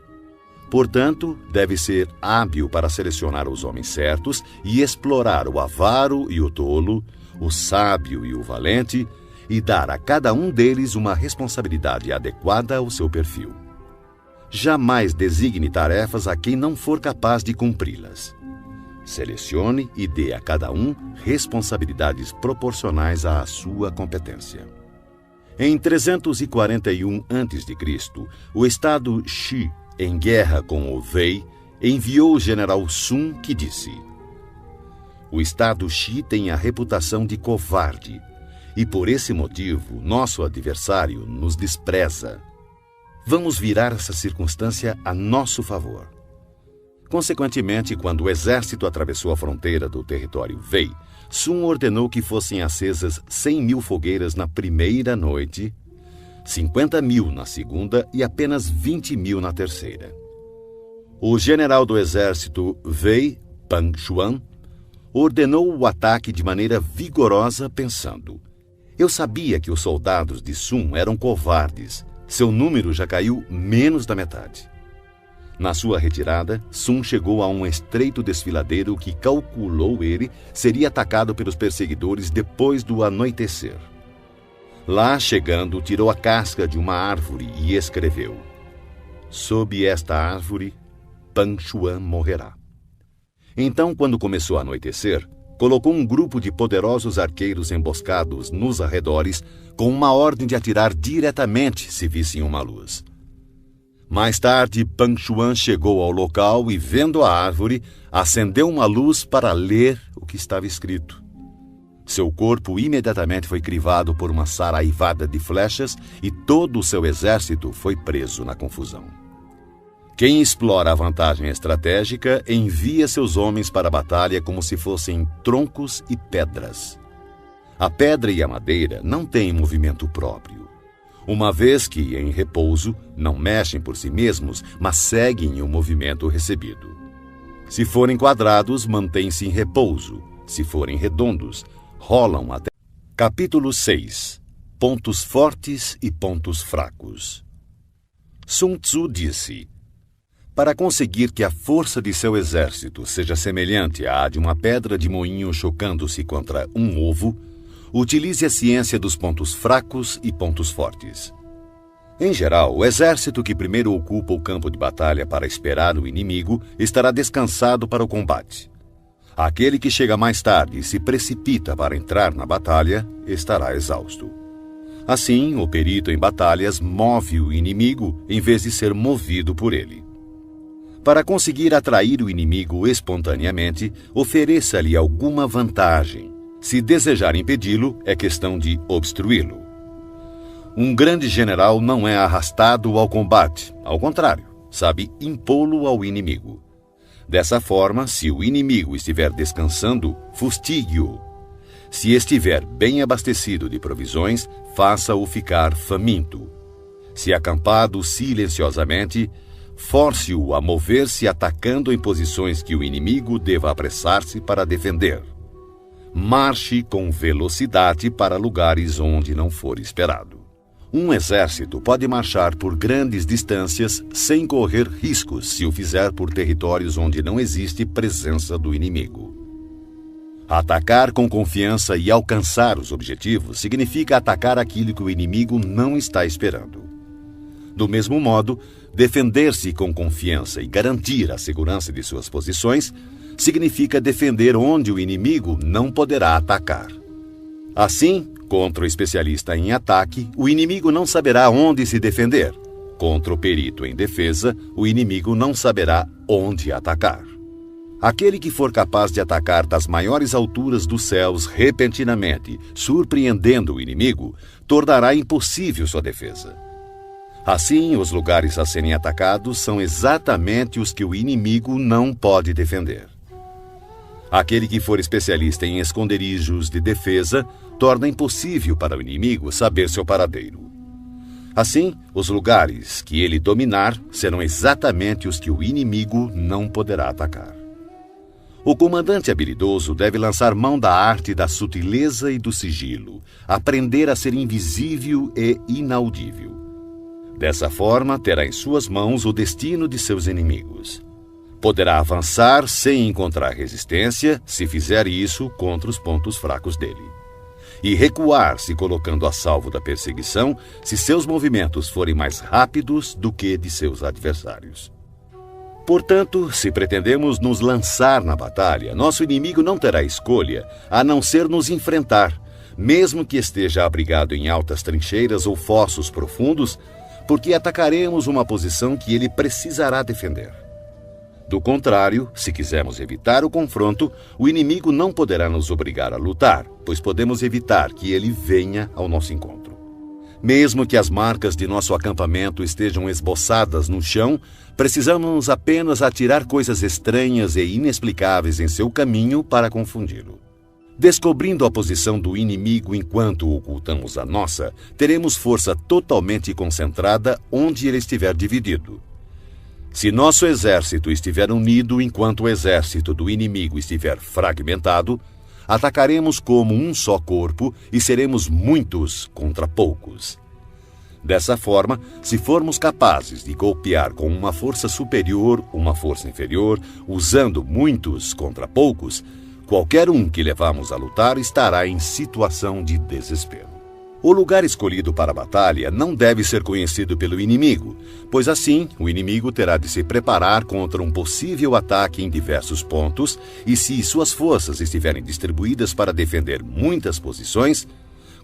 Portanto, deve ser hábil para selecionar os homens certos e explorar o avaro e o tolo, o sábio e o valente, e dar a cada um deles uma responsabilidade adequada ao seu perfil. Jamais designe tarefas a quem não for capaz de cumpri-las. Selecione e dê a cada um responsabilidades proporcionais à sua competência. Em 341 a.C., o estado Xi, em guerra com o Wei, enviou o general Sun, que disse: "O estado Xi tem a reputação de covarde, e por esse motivo nosso adversário nos despreza. Vamos virar essa circunstância a nosso favor." Consequentemente, quando o exército atravessou a fronteira do território Wei, Sun ordenou que fossem acesas 100.000 fogueiras na primeira noite, 50.000 na segunda e apenas 20.000 na terceira. O general do exército Wei, Pang Xuan, ordenou o ataque de maneira vigorosa, pensando: "Eu sabia que os soldados de Sun eram covardes. Seu número já caiu menos da metade." Na sua retirada, Sun chegou a um estreito desfiladeiro que, calculou ele, seria atacado pelos perseguidores depois do anoitecer. Lá, chegando, tirou a casca de uma árvore e escreveu: "Sob esta árvore, Pang Xuan morrerá." Então, quando começou a anoitecer, colocou um grupo de poderosos arqueiros emboscados nos arredores, com uma ordem de atirar diretamente se vissem uma luz. Mais tarde, Pang Xuan chegou ao local e, vendo a árvore, acendeu uma luz para ler o que estava escrito. Seu corpo imediatamente foi crivado por uma saraivada de flechas e todo o seu exército foi preso na confusão. Quem explora a vantagem estratégica envia seus homens para a batalha como se fossem troncos e pedras. A pedra e a madeira não têm movimento próprio. Uma vez que, em repouso, não mexem por si mesmos, mas seguem o movimento recebido. Se forem quadrados, mantêm-se em repouso. Se forem redondos, rolam até... Capítulo 6. Pontos fortes e pontos fracos. Sun Tzu disse: "Para conseguir que a força de seu exército seja semelhante à de uma pedra de moinho chocando-se contra um ovo, utilize a ciência dos pontos fracos e pontos fortes. Em geral, o exército que primeiro ocupa o campo de batalha para esperar o inimigo estará descansado para o combate. Aquele que chega mais tarde e se precipita para entrar na batalha estará exausto. Assim, o perito em batalhas move o inimigo em vez de ser movido por ele. Para conseguir atrair o inimigo espontaneamente, ofereça-lhe alguma vantagem. Se desejar impedi-lo, é questão de obstruí-lo. Um grande general não é arrastado ao combate, ao contrário, sabe impô-lo ao inimigo. Dessa forma, se o inimigo estiver descansando, fustigue-o. Se estiver bem abastecido de provisões, faça-o ficar faminto. Se acampado silenciosamente, force-o a mover-se atacando em posições que o inimigo deva apressar-se para defender. Marche com velocidade para lugares onde não for esperado. Um exército pode marchar por grandes distâncias sem correr riscos se o fizer por territórios onde não existe presença do inimigo. Atacar com confiança e alcançar os objetivos significa atacar aquilo que o inimigo não está esperando. Do mesmo modo, defender-se com confiança e garantir a segurança de suas posições significa defender onde o inimigo não poderá atacar. Assim, contra o especialista em ataque, o inimigo não saberá onde se defender. Contra o perito em defesa, o inimigo não saberá onde atacar. Aquele que for capaz de atacar das maiores alturas dos céus repentinamente, surpreendendo o inimigo, tornará impossível sua defesa. Assim, os lugares a serem atacados são exatamente os que o inimigo não pode defender. Aquele que for especialista em esconderijos de defesa torna impossível para o inimigo saber seu paradeiro. Assim, os lugares que ele dominar serão exatamente os que o inimigo não poderá atacar. O comandante habilidoso deve lançar mão da arte da sutileza e do sigilo, aprender a ser invisível e inaudível. Dessa forma, terá em suas mãos o destino de seus inimigos. Poderá avançar sem encontrar resistência se fizer isso contra os pontos fracos dele. E recuar se colocando a salvo da perseguição se seus movimentos forem mais rápidos do que de seus adversários. Portanto, se pretendemos nos lançar na batalha, nosso inimigo não terá escolha a não ser nos enfrentar, mesmo que esteja abrigado em altas trincheiras ou fossos profundos, porque atacaremos uma posição que ele precisará defender. Do contrário, se quisermos evitar o confronto, o inimigo não poderá nos obrigar a lutar, pois podemos evitar que ele venha ao nosso encontro. Mesmo que as marcas de nosso acampamento estejam esboçadas no chão, precisamos apenas atirar coisas estranhas e inexplicáveis em seu caminho para confundi-lo. Descobrindo a posição do inimigo enquanto ocultamos a nossa, teremos força totalmente concentrada onde ele estiver dividido. Se nosso exército estiver unido enquanto o exército do inimigo estiver fragmentado, atacaremos como um só corpo e seremos muitos contra poucos. Dessa forma, se formos capazes de golpear com uma força superior, uma força inferior, usando muitos contra poucos, qualquer um que levamos a lutar estará em situação de desespero. O lugar escolhido para a batalha não deve ser conhecido pelo inimigo, pois assim o inimigo terá de se preparar contra um possível ataque em diversos pontos e se suas forças estiverem distribuídas para defender muitas posições,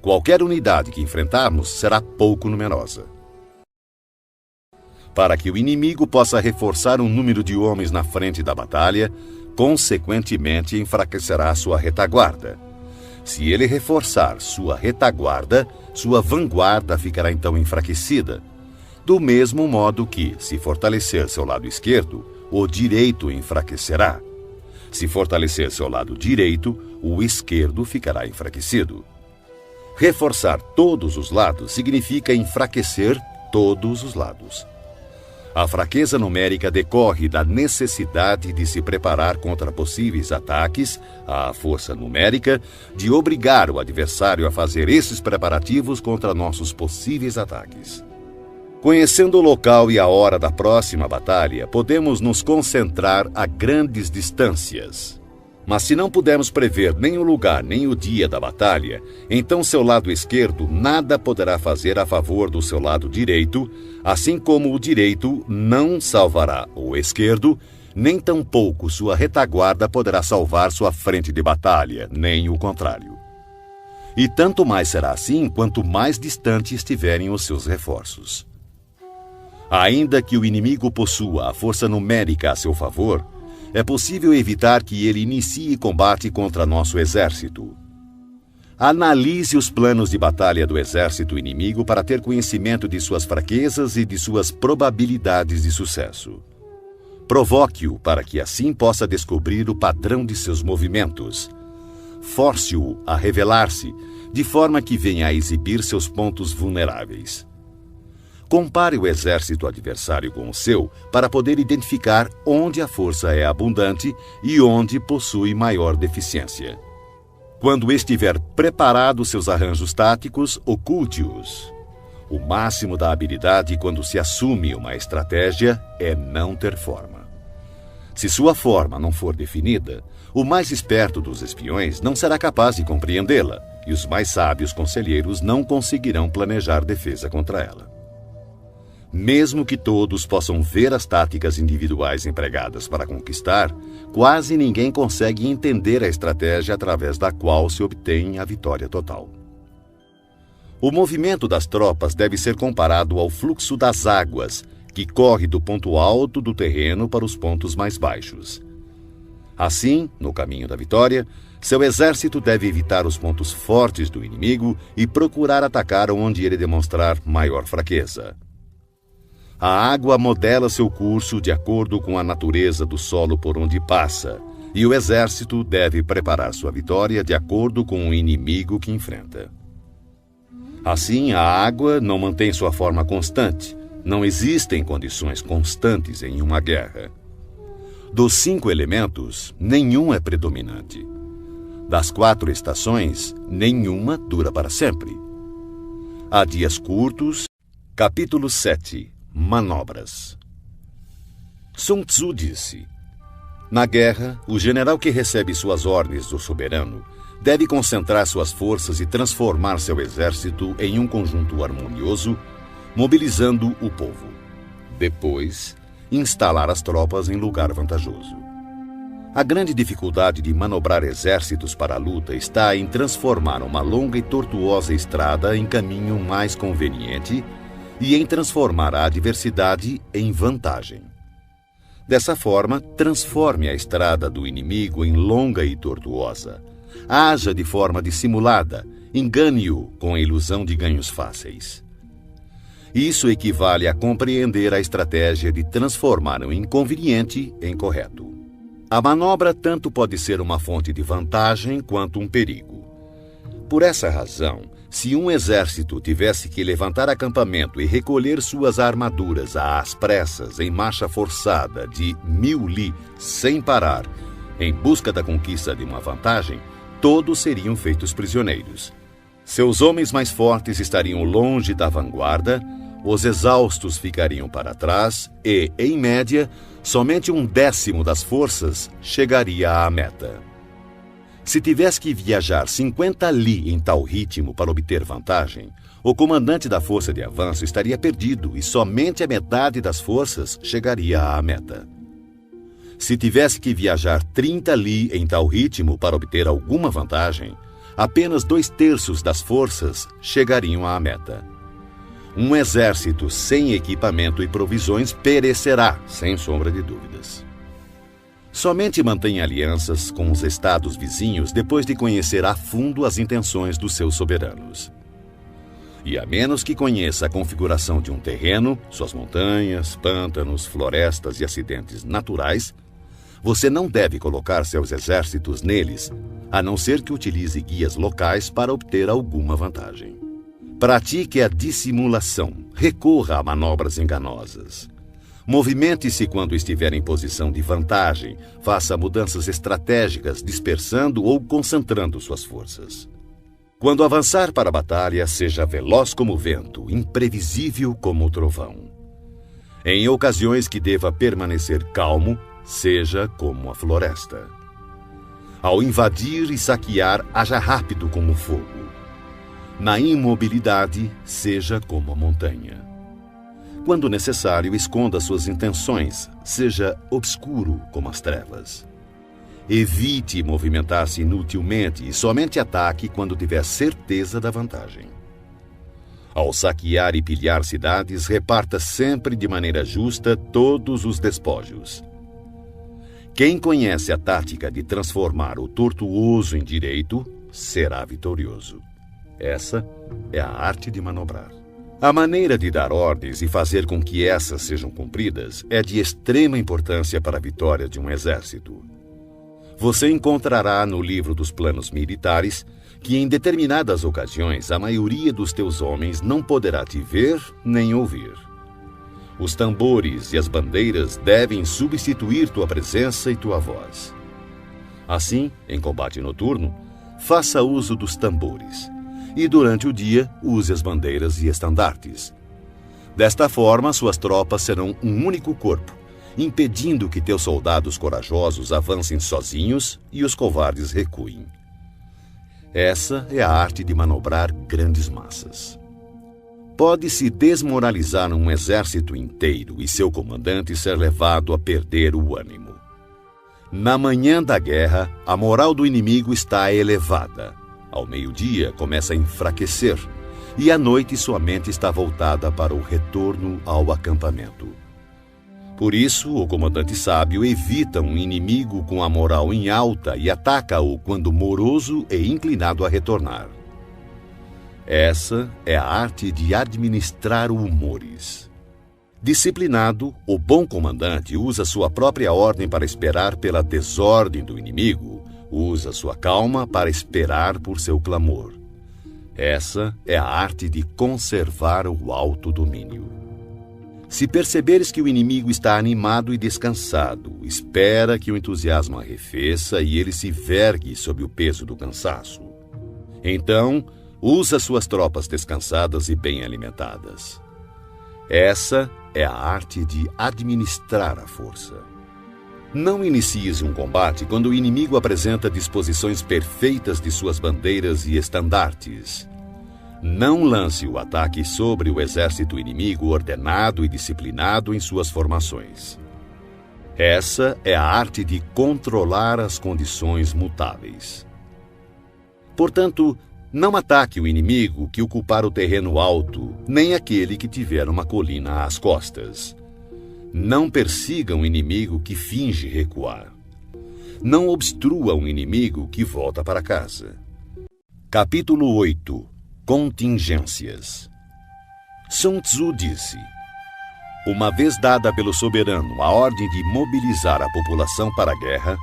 qualquer unidade que enfrentarmos será pouco numerosa. Para que o inimigo possa reforçar um número de homens na frente da batalha, consequentemente enfraquecerá sua retaguarda. Se ele reforçar sua retaguarda, sua vanguarda ficará então enfraquecida. Do mesmo modo que, se fortalecer seu lado esquerdo, o direito enfraquecerá. Se fortalecer seu lado direito, o esquerdo ficará enfraquecido. Reforçar todos os lados significa enfraquecer todos os lados. A fraqueza numérica decorre da necessidade de se preparar contra possíveis ataques, à força numérica de obrigar o adversário a fazer esses preparativos contra nossos possíveis ataques. Conhecendo o local e a hora da próxima batalha, podemos nos concentrar a grandes distâncias. Mas se não pudermos prever nem o lugar nem o dia da batalha, então seu lado esquerdo nada poderá fazer a favor do seu lado direito, assim como o direito não salvará o esquerdo, nem tampouco sua retaguarda poderá salvar sua frente de batalha, nem o contrário. E tanto mais será assim quanto mais distante estiverem os seus reforços. Ainda que o inimigo possua a força numérica a seu favor, é possível evitar que ele inicie combate contra nosso exército. Analise os planos de batalha do exército inimigo para ter conhecimento de suas fraquezas e de suas probabilidades de sucesso. Provoque-o para que assim possa descobrir o padrão de seus movimentos. Force-o a revelar-se, de forma que venha a exibir seus pontos vulneráveis. Compare o exército adversário com o seu para poder identificar onde a força é abundante e onde possui maior deficiência. Quando estiver preparado seus arranjos táticos, oculte-os. O máximo da habilidade quando se assume uma estratégia é não ter forma. Se sua forma não for definida, o mais esperto dos espiões não será capaz de compreendê-la e os mais sábios conselheiros não conseguirão planejar defesa contra ela. Mesmo que todos possam ver as táticas individuais empregadas para conquistar, quase ninguém consegue entender a estratégia através da qual se obtém a vitória total. O movimento das tropas deve ser comparado ao fluxo das águas, que corre do ponto alto do terreno para os pontos mais baixos. Assim, no caminho da vitória, seu exército deve evitar os pontos fortes do inimigo e procurar atacar onde ele demonstrar maior fraqueza. A água modela seu curso de acordo com a natureza do solo por onde passa, e o exército deve preparar sua vitória de acordo com o inimigo que enfrenta. Assim, a água não mantém sua forma constante. Não existem condições constantes em uma guerra. Dos 5 elementos, nenhum é predominante. Das 4 estações, nenhuma dura para sempre. Há dias curtos. Capítulo 7. Manobras. Sun Tzu disse: na guerra, o general que recebe suas ordens do soberano deve concentrar suas forças e transformar seu exército em um conjunto harmonioso, mobilizando o povo. Depois, instalar as tropas em lugar vantajoso. A grande dificuldade de manobrar exércitos para a luta está em transformar uma longa e tortuosa estrada em caminho mais conveniente e em transformar a adversidade em vantagem. Dessa forma, transforme a estrada do inimigo em longa e tortuosa. Haja de forma dissimulada, engane-o com a ilusão de ganhos fáceis. Isso equivale a compreender a estratégia de transformar o inconveniente em correto. A manobra tanto pode ser uma fonte de vantagem quanto um perigo. Por essa razão, se um exército tivesse que levantar acampamento e recolher suas armaduras às pressas em marcha forçada de 1000 li sem parar, em busca da conquista de uma vantagem, todos seriam feitos prisioneiros. Seus homens mais fortes estariam longe da vanguarda, os exaustos ficariam para trás e, em média, somente 1/10 das forças chegaria à meta. Se tivesse que viajar 50 li em tal ritmo para obter vantagem, o comandante da força de avanço estaria perdido e somente a metade das forças chegaria à meta. Se tivesse que viajar 30 li em tal ritmo para obter alguma vantagem, apenas 2/3 das forças chegariam à meta. Um exército sem equipamento e provisões perecerá, sem sombra de dúvidas. Somente mantenha alianças com os estados vizinhos depois de conhecer a fundo as intenções dos seus soberanos. E a menos que conheça a configuração de um terreno, suas montanhas, pântanos, florestas e acidentes naturais, você não deve colocar seus exércitos neles, a não ser que utilize guias locais para obter alguma vantagem. Pratique a dissimulação, recorra a manobras enganosas. Movimente-se quando estiver em posição de vantagem, faça mudanças estratégicas, dispersando ou concentrando suas forças. Quando avançar para a batalha, seja veloz como o vento, imprevisível como o trovão. Em ocasiões que deva permanecer calmo, seja como a floresta. Ao invadir e saquear, haja rápido como o fogo. Na imobilidade, seja como a montanha. Quando necessário, esconda suas intenções, seja obscuro como as trevas. Evite movimentar-se inutilmente e somente ataque quando tiver certeza da vantagem. Ao saquear e pilhar cidades, reparta sempre de maneira justa todos os despojos. Quem conhece a tática de transformar o tortuoso em direito, será vitorioso. Essa é a arte de manobrar. A maneira de dar ordens e fazer com que essas sejam cumpridas é de extrema importância para a vitória de um exército. Você encontrará no livro dos planos militares que em determinadas ocasiões a maioria dos teus homens não poderá te ver nem ouvir. Os tambores e as bandeiras devem substituir tua presença e tua voz. Assim, em combate noturno, faça uso dos tambores, e durante o dia use as bandeiras e estandartes. Desta forma, suas tropas serão um único corpo, impedindo que teus soldados corajosos avancem sozinhos e os covardes recuem. Essa é a arte de manobrar grandes massas. Pode-se desmoralizar um exército inteiro e seu comandante ser levado a perder o ânimo. Na manhã da guerra, a moral do inimigo está elevada. Ao meio-dia, começa a enfraquecer, e à noite sua mente está voltada para o retorno ao acampamento. Por isso, o comandante sábio evita um inimigo com a moral em alta e ataca-o quando moroso e inclinado a retornar. Essa é a arte de administrar humores. Disciplinado, o bom comandante usa sua própria ordem para esperar pela desordem do inimigo, usa sua calma para esperar por seu clamor. Essa é a arte de conservar o autodomínio. Se perceberes que o inimigo está animado e descansado, espera que o entusiasmo arrefeça e ele se vergue sob o peso do cansaço. Então, usa suas tropas descansadas e bem alimentadas. Essa é a arte de administrar a força. Não inicies um combate quando o inimigo apresenta disposições perfeitas de suas bandeiras e estandartes. Não lance o ataque sobre o exército inimigo ordenado e disciplinado em suas formações. Essa é a arte de controlar as condições mutáveis. Portanto, não ataque o inimigo que ocupar o terreno alto, nem aquele que tiver uma colina às costas. Não persiga um inimigo que finge recuar. Não obstrua um inimigo que volta para casa. Capítulo 8. Contingências. Sun Tzu disse: uma vez dada pelo soberano a ordem de mobilizar a população para a guerra,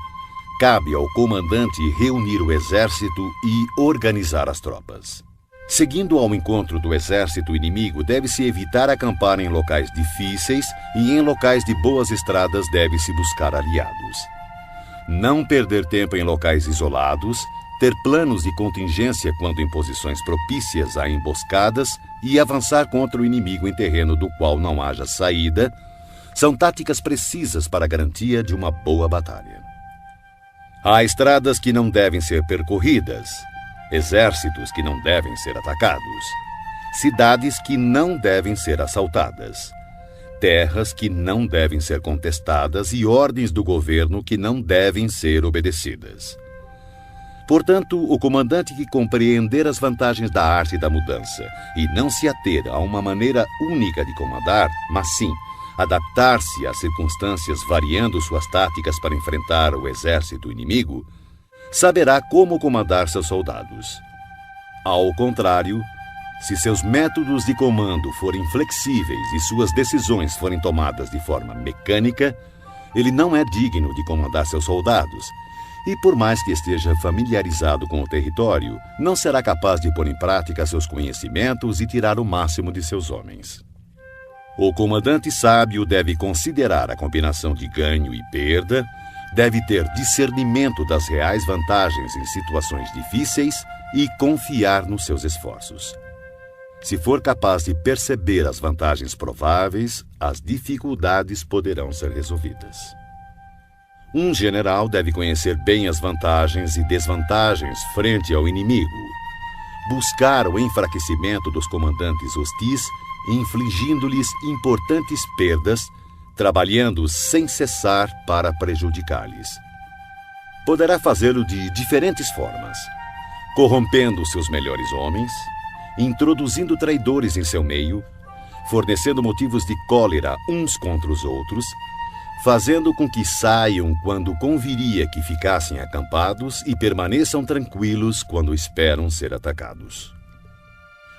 cabe ao comandante reunir o exército e organizar as tropas. Seguindo ao encontro do exército inimigo, deve-se evitar acampar em locais difíceis e em locais de boas estradas deve-se buscar aliados. Não perder tempo em locais isolados, ter planos de contingência quando em posições propícias a emboscadas e avançar contra o inimigo em terreno do qual não haja saída, são táticas precisas para a garantia de uma boa batalha. Há estradas que não devem ser percorridas, exércitos que não devem ser atacados, cidades que não devem ser assaltadas, terras que não devem ser contestadas e ordens do governo que não devem ser obedecidas. Portanto, o comandante que compreender as vantagens da arte da mudança e não se ater a uma maneira única de comandar, mas sim adaptar-se às circunstâncias variando suas táticas para enfrentar o exército inimigo, saberá como comandar seus soldados. Ao contrário, se seus métodos de comando forem flexíveis e suas decisões forem tomadas de forma mecânica, ele não é digno de comandar seus soldados, e por mais que esteja familiarizado com o território, não será capaz de pôr em prática seus conhecimentos e tirar o máximo de seus homens. O comandante sábio deve considerar a combinação de ganho e perda, deve ter discernimento das reais vantagens em situações difíceis e confiar nos seus esforços. Se for capaz de perceber as vantagens prováveis, as dificuldades poderão ser resolvidas. Um general deve conhecer bem as vantagens e desvantagens frente ao inimigo, buscar o enfraquecimento dos comandantes hostis, infligindo-lhes importantes perdas, trabalhando sem cessar para prejudicar-lhes. Poderá fazê-lo de diferentes formas, corrompendo seus melhores homens, introduzindo traidores em seu meio, fornecendo motivos de cólera uns contra os outros, fazendo com que saiam quando conviria que ficassem acampados e permaneçam tranquilos quando esperam ser atacados.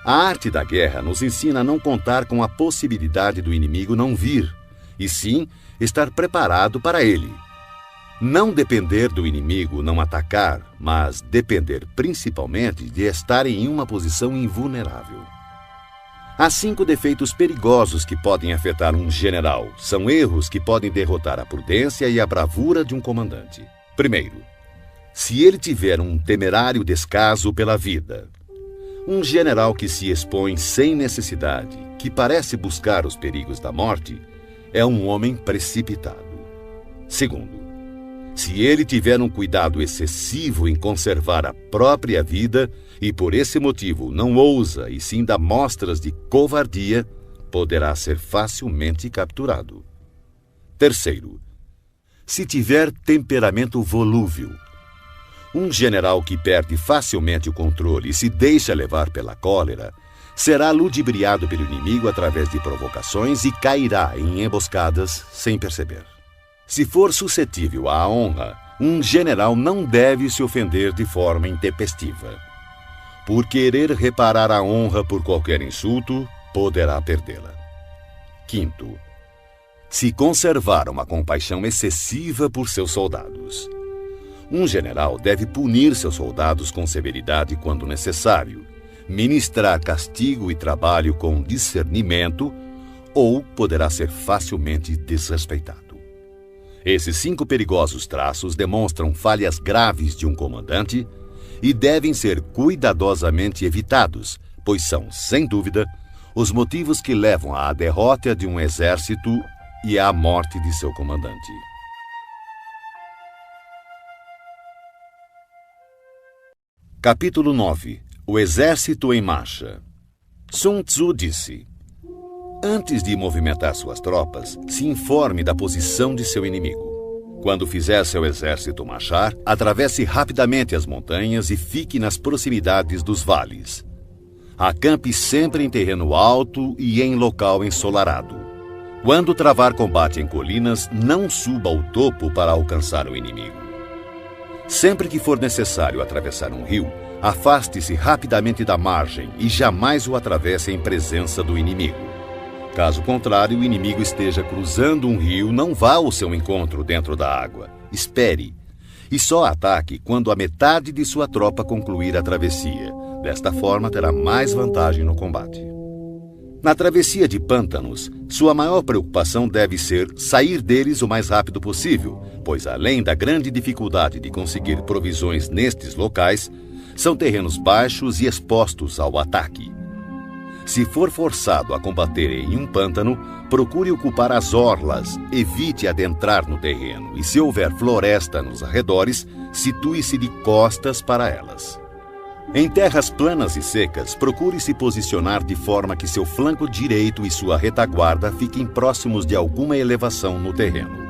A arte da guerra nos ensina a não contar com a possibilidade do inimigo não vir, e sim estar preparado para ele. Não depender do inimigo não atacar, mas depender principalmente de estar em uma posição invulnerável. Há 5 defeitos perigosos que podem afetar um general. São erros que podem derrotar a prudência e a bravura de um comandante. Primeiro, se ele tiver um temerário descaso pela vida. Um general que se expõe sem necessidade, que parece buscar os perigos da morte, é um homem precipitado. Segundo, se ele tiver um cuidado excessivo em conservar a própria vida e por esse motivo não ousa e sim dá mostras de covardia, poderá ser facilmente capturado. Terceiro, se tiver temperamento volúvel. Um general que perde facilmente o controle e se deixa levar pela cólera será ludibriado pelo inimigo através de provocações e cairá em emboscadas sem perceber. Se for suscetível à honra, um general não deve se ofender de forma intempestiva. Por querer reparar a honra por qualquer insulto, poderá perdê-la. Quinto, se conservar uma compaixão excessiva por seus soldados. Um general deve punir seus soldados com severidade quando necessário, ministrar castigo e trabalho com discernimento, ou poderá ser facilmente desrespeitado. Esses 5 perigosos traços demonstram falhas graves de um comandante e devem ser cuidadosamente evitados, pois são, sem dúvida, os motivos que levam à derrota de um exército e à morte de seu comandante. Capítulo 9. O exército em marcha. Sun Tzu disse: antes de movimentar suas tropas, se informe da posição de seu inimigo. Quando fizer seu exército marchar, atravesse rapidamente as montanhas e fique nas proximidades dos vales. Acampe sempre em terreno alto e em local ensolarado. Quando travar combate em colinas, não suba ao topo para alcançar o inimigo. Sempre que for necessário atravessar um rio, afaste-se rapidamente da margem e jamais o atravesse em presença do inimigo. Caso contrário, o inimigo esteja cruzando um rio, não vá ao seu encontro dentro da água. Espere. E só ataque quando a metade de sua tropa concluir a travessia. Desta forma, terá mais vantagem no combate. Na travessia de pântanos, sua maior preocupação deve ser sair deles o mais rápido possível, pois além da grande dificuldade de conseguir provisões nestes locais, são terrenos baixos e expostos ao ataque. Se for forçado a combater em um pântano, procure ocupar as orlas, evite adentrar no terreno e, se houver floresta nos arredores, situe-se de costas para elas. Em terras planas e secas, procure se posicionar de forma que seu flanco direito e sua retaguarda fiquem próximos de alguma elevação no terreno.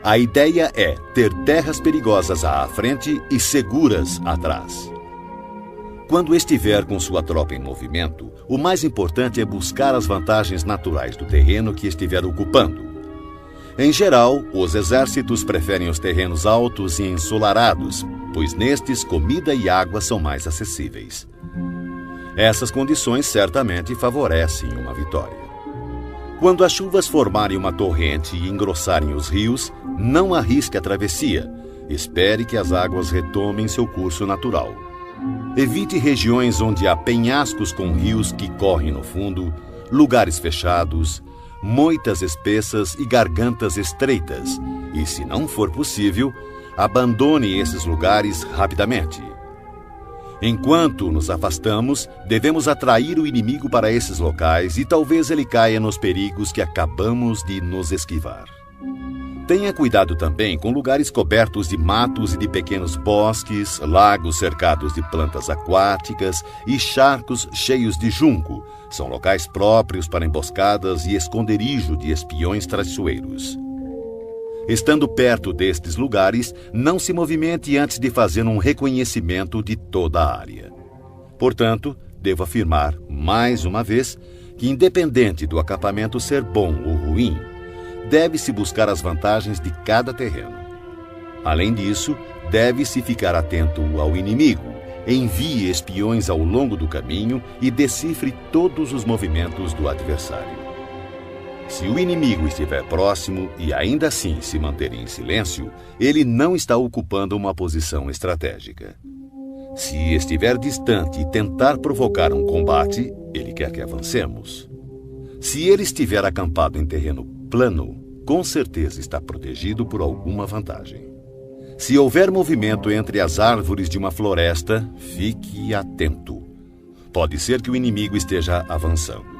A ideia é ter terras perigosas à frente e seguras atrás. Quando estiver com sua tropa em movimento, o mais importante é buscar as vantagens naturais do terreno que estiver ocupando. Em geral, os exércitos preferem os terrenos altos e ensolarados, pois nestes comida e água são mais acessíveis. Essas condições certamente favorecem uma vitória. Quando as chuvas formarem uma torrente e engrossarem os rios, não arrisque a travessia. Espere que as águas retomem seu curso natural. Evite regiões onde há penhascos com rios que correm no fundo, lugares fechados, moitas espessas e gargantas estreitas. E, se não for possível, abandone esses lugares rapidamente. Enquanto nos afastamos, devemos atrair o inimigo para esses locais e talvez ele caia nos perigos que acabamos de nos esquivar. Tenha cuidado também com lugares cobertos de matos e de pequenos bosques, lagos cercados de plantas aquáticas e charcos cheios de junco. São locais próprios para emboscadas e esconderijo de espiões traiçoeiros. Estando perto destes lugares, não se movimente antes de fazer um reconhecimento de toda a área. Portanto, devo afirmar, mais uma vez, que independente do acampamento ser bom ou ruim, deve-se buscar as vantagens de cada terreno. Além disso, deve-se ficar atento ao inimigo, envie espiões ao longo do caminho e decifre todos os movimentos do adversário. Se o inimigo estiver próximo e ainda assim se manter em silêncio, ele não está ocupando uma posição estratégica. Se estiver distante e tentar provocar um combate, ele quer que avancemos. Se ele estiver acampado em terreno plano, com certeza está protegido por alguma vantagem. Se houver movimento entre as árvores de uma floresta, fique atento. Pode ser que o inimigo esteja avançando.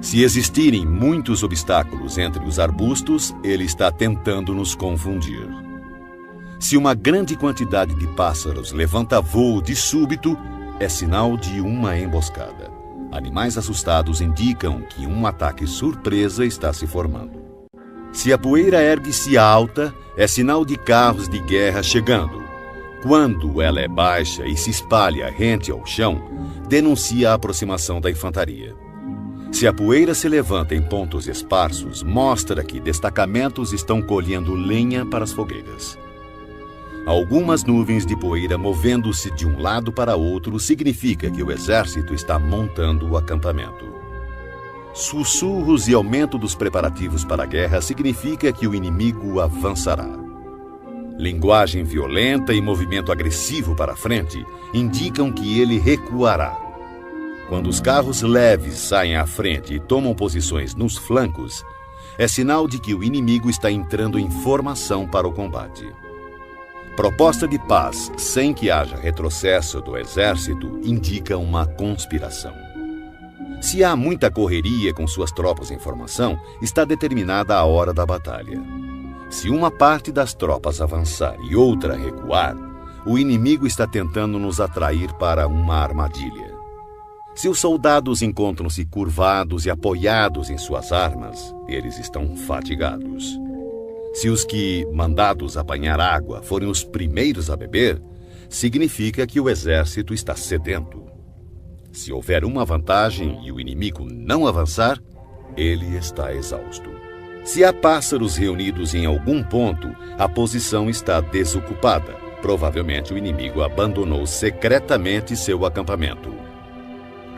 Se existirem muitos obstáculos entre os arbustos, ele está tentando nos confundir. Se uma grande quantidade de pássaros levanta voo de súbito, é sinal de uma emboscada. Animais assustados indicam que um ataque surpresa está se formando. Se a poeira ergue-se alta, é sinal de carros de guerra chegando. Quando ela é baixa e se espalha rente ao chão, denuncia a aproximação da infantaria. Se a poeira se levanta em pontos esparsos, mostra que destacamentos estão colhendo lenha para as fogueiras. Algumas nuvens de poeira movendo-se de um lado para outro significa que o exército está montando o acampamento. Sussurros e aumento dos preparativos para a guerra significa que o inimigo avançará. Linguagem violenta e movimento agressivo para a frente indicam que ele recuará. Quando os carros leves saem à frente e tomam posições nos flancos, é sinal de que o inimigo está entrando em formação para o combate. Proposta de paz sem que haja retrocesso do exército indica uma conspiração. Se há muita correria com suas tropas em formação, está determinada a hora da batalha. Se uma parte das tropas avançar e outra recuar, o inimigo está tentando nos atrair para uma armadilha. Se os soldados encontram-se curvados e apoiados em suas armas, eles estão fatigados. Se os que, mandados apanhar água, forem os primeiros a beber, significa que o exército está sedento. Se houver uma vantagem e o inimigo não avançar, ele está exausto. Se há pássaros reunidos em algum ponto, a posição está desocupada. Provavelmente o inimigo abandonou secretamente seu acampamento.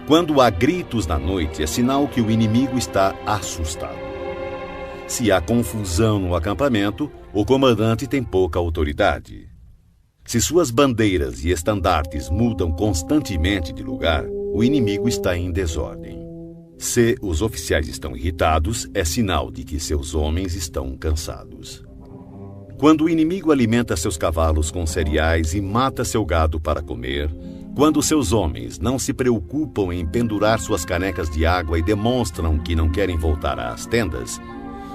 Quando há gritos na noite, é sinal que o inimigo está assustado. Se há confusão no acampamento, o comandante tem pouca autoridade. Se suas bandeiras e estandartes mudam constantemente de lugar, o inimigo está em desordem. Se os oficiais estão irritados, é sinal de que seus homens estão cansados. Quando o inimigo alimenta seus cavalos com cereais e mata seu gado para comer, quando seus homens não se preocupam em pendurar suas canecas de água e demonstram que não querem voltar às tendas,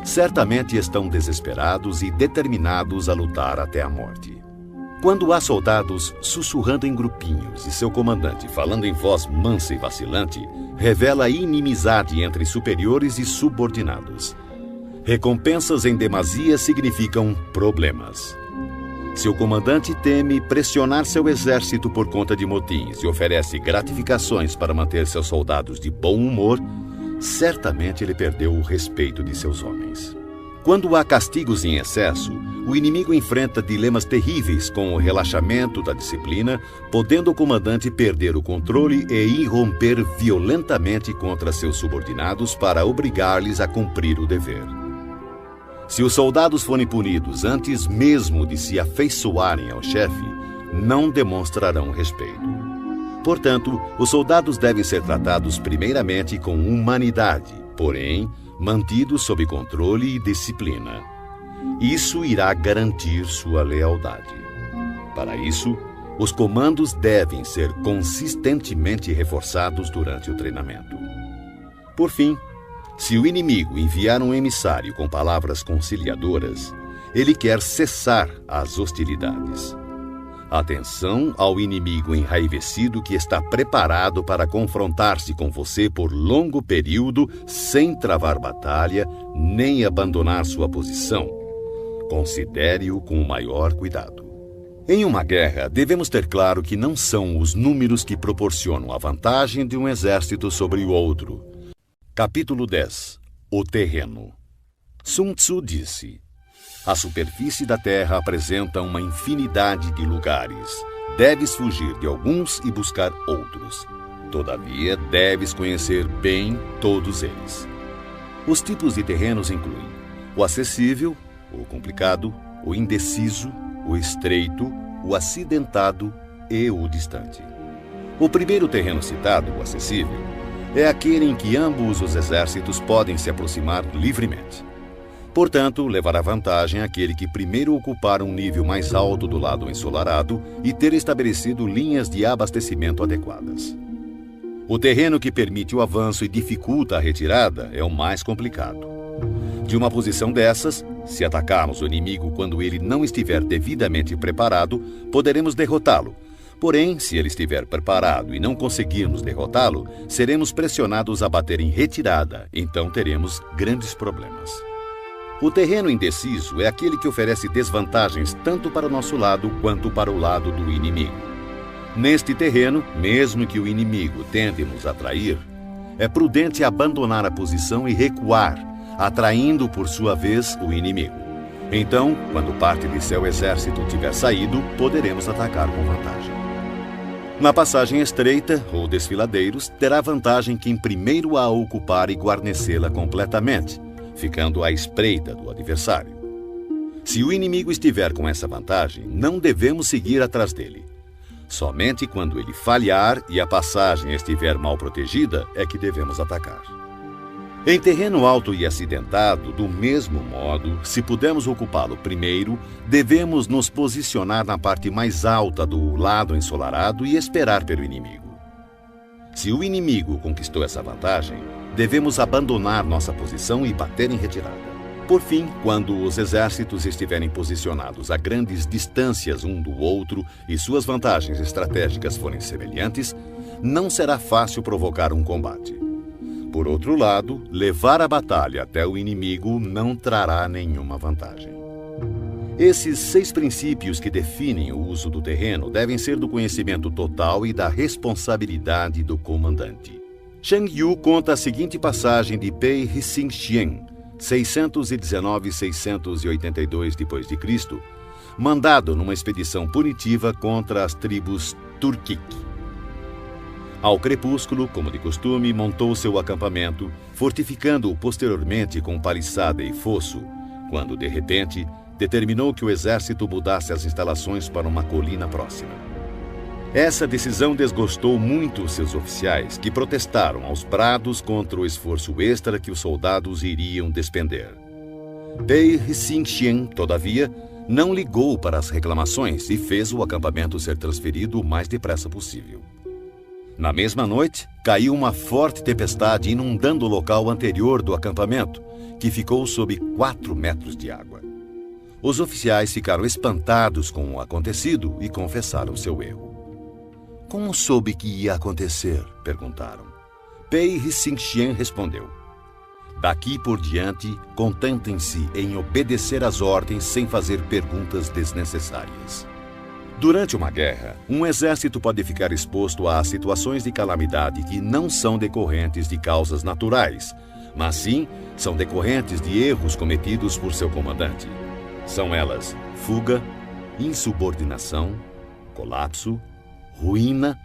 certamente estão desesperados e determinados a lutar até a morte. Quando há soldados sussurrando em grupinhos e seu comandante falando em voz mansa e vacilante, revela inimizade entre superiores e subordinados. Recompensas em demasia significam problemas. Se o comandante teme pressionar seu exército por conta de motins e oferece gratificações para manter seus soldados de bom humor, certamente ele perdeu o respeito de seus homens. Quando há castigos em excesso, o inimigo enfrenta dilemas terríveis com o relaxamento da disciplina, podendo o comandante perder o controle e irromper violentamente contra seus subordinados para obrigar-lhes a cumprir o dever. Se os soldados forem punidos antes mesmo de se afeiçoarem ao chefe, não demonstrarão respeito. Portanto, os soldados devem ser tratados primeiramente com humanidade, porém, mantidos sob controle e disciplina. Isso irá garantir sua lealdade. Para isso, os comandos devem ser consistentemente reforçados durante o treinamento. Por fim, Se o inimigo enviar um emissário com palavras conciliadoras, ele quer cessar as hostilidades. Atenção ao inimigo enraivecido que está preparado para confrontar-se com você por longo período sem travar batalha nem abandonar sua posição. Considere-o com o maior cuidado. Em uma guerra, devemos ter claro que não são os números que proporcionam a vantagem de um exército sobre o outro. Capítulo 10. O terreno. Sun Tzu disse: a superfície da terra apresenta uma infinidade de lugares. Deves fugir de alguns e buscar outros. Todavia, deves conhecer bem todos eles. Os tipos de terrenos incluem o acessível, o complicado, o indeciso, o estreito, o acidentado e o distante. O primeiro terreno citado, o acessível, é aquele em que ambos os exércitos podem se aproximar livremente. Portanto, levará vantagem aquele que primeiro ocupar um nível mais alto do lado ensolarado e ter estabelecido linhas de abastecimento adequadas. O terreno que permite o avanço e dificulta a retirada é o mais complicado. De uma posição dessas, se atacarmos o inimigo quando ele não estiver devidamente preparado, poderemos derrotá-lo. Porém, se ele estiver preparado e não conseguirmos derrotá-lo, seremos pressionados a bater em retirada, então teremos grandes problemas. O terreno indeciso é aquele que oferece desvantagens tanto para o nosso lado quanto para o lado do inimigo. Neste terreno, mesmo que o inimigo tente nos atrair, é prudente abandonar a posição e recuar, atraindo por sua vez o inimigo. Então, quando parte de seu exército tiver saído, poderemos atacar com vantagem. Na passagem estreita, ou desfiladeiros, terá vantagem quem primeiro a ocupar e guarnecê-la completamente, ficando à espreita do adversário. Se o inimigo estiver com essa vantagem, não devemos seguir atrás dele. Somente quando ele falhar e a passagem estiver mal protegida é que devemos atacar. Em terreno alto e acidentado, do mesmo modo, se pudermos ocupá-lo primeiro, devemos nos posicionar na parte mais alta do lado ensolarado e esperar pelo inimigo. Se o inimigo conquistou essa vantagem, devemos abandonar nossa posição e bater em retirada. Por fim, quando os exércitos estiverem posicionados a grandes distâncias um do outro e suas vantagens estratégicas forem semelhantes, não será fácil provocar um combate. Por outro lado, levar a batalha até o inimigo não trará nenhuma vantagem. Esses 6 princípios que definem o uso do terreno devem ser do conhecimento total e da responsabilidade do comandante. Shang Yu conta a seguinte passagem de Pei Hsing-hsien, 619-682 d.C., mandado numa expedição punitiva contra as tribos Turkic. Ao crepúsculo, como de costume, montou seu acampamento, fortificando-o posteriormente com paliçada e fosso, quando, de repente, determinou que o exército mudasse as instalações para uma colina próxima. Essa decisão desgostou muito seus oficiais, que protestaram aos brados contra o esforço extra que os soldados iriam despender. Pei Hsing-hsien, todavia, não ligou para as reclamações e fez o acampamento ser transferido o mais depressa possível. Na mesma noite, caiu uma forte tempestade inundando o local anterior do acampamento, que ficou sob 4 metros de água. Os oficiais ficaram espantados com o acontecido e confessaram seu erro. Como soube que ia acontecer? Perguntaram. Pei Hsing-hsien respondeu: daqui por diante, contentem-se em obedecer às ordens sem fazer perguntas desnecessárias. Durante uma guerra, um exército pode ficar exposto a situações de calamidade que não são decorrentes de causas naturais, mas sim são decorrentes de erros cometidos por seu comandante. São elas fuga, insubordinação, colapso, ruína,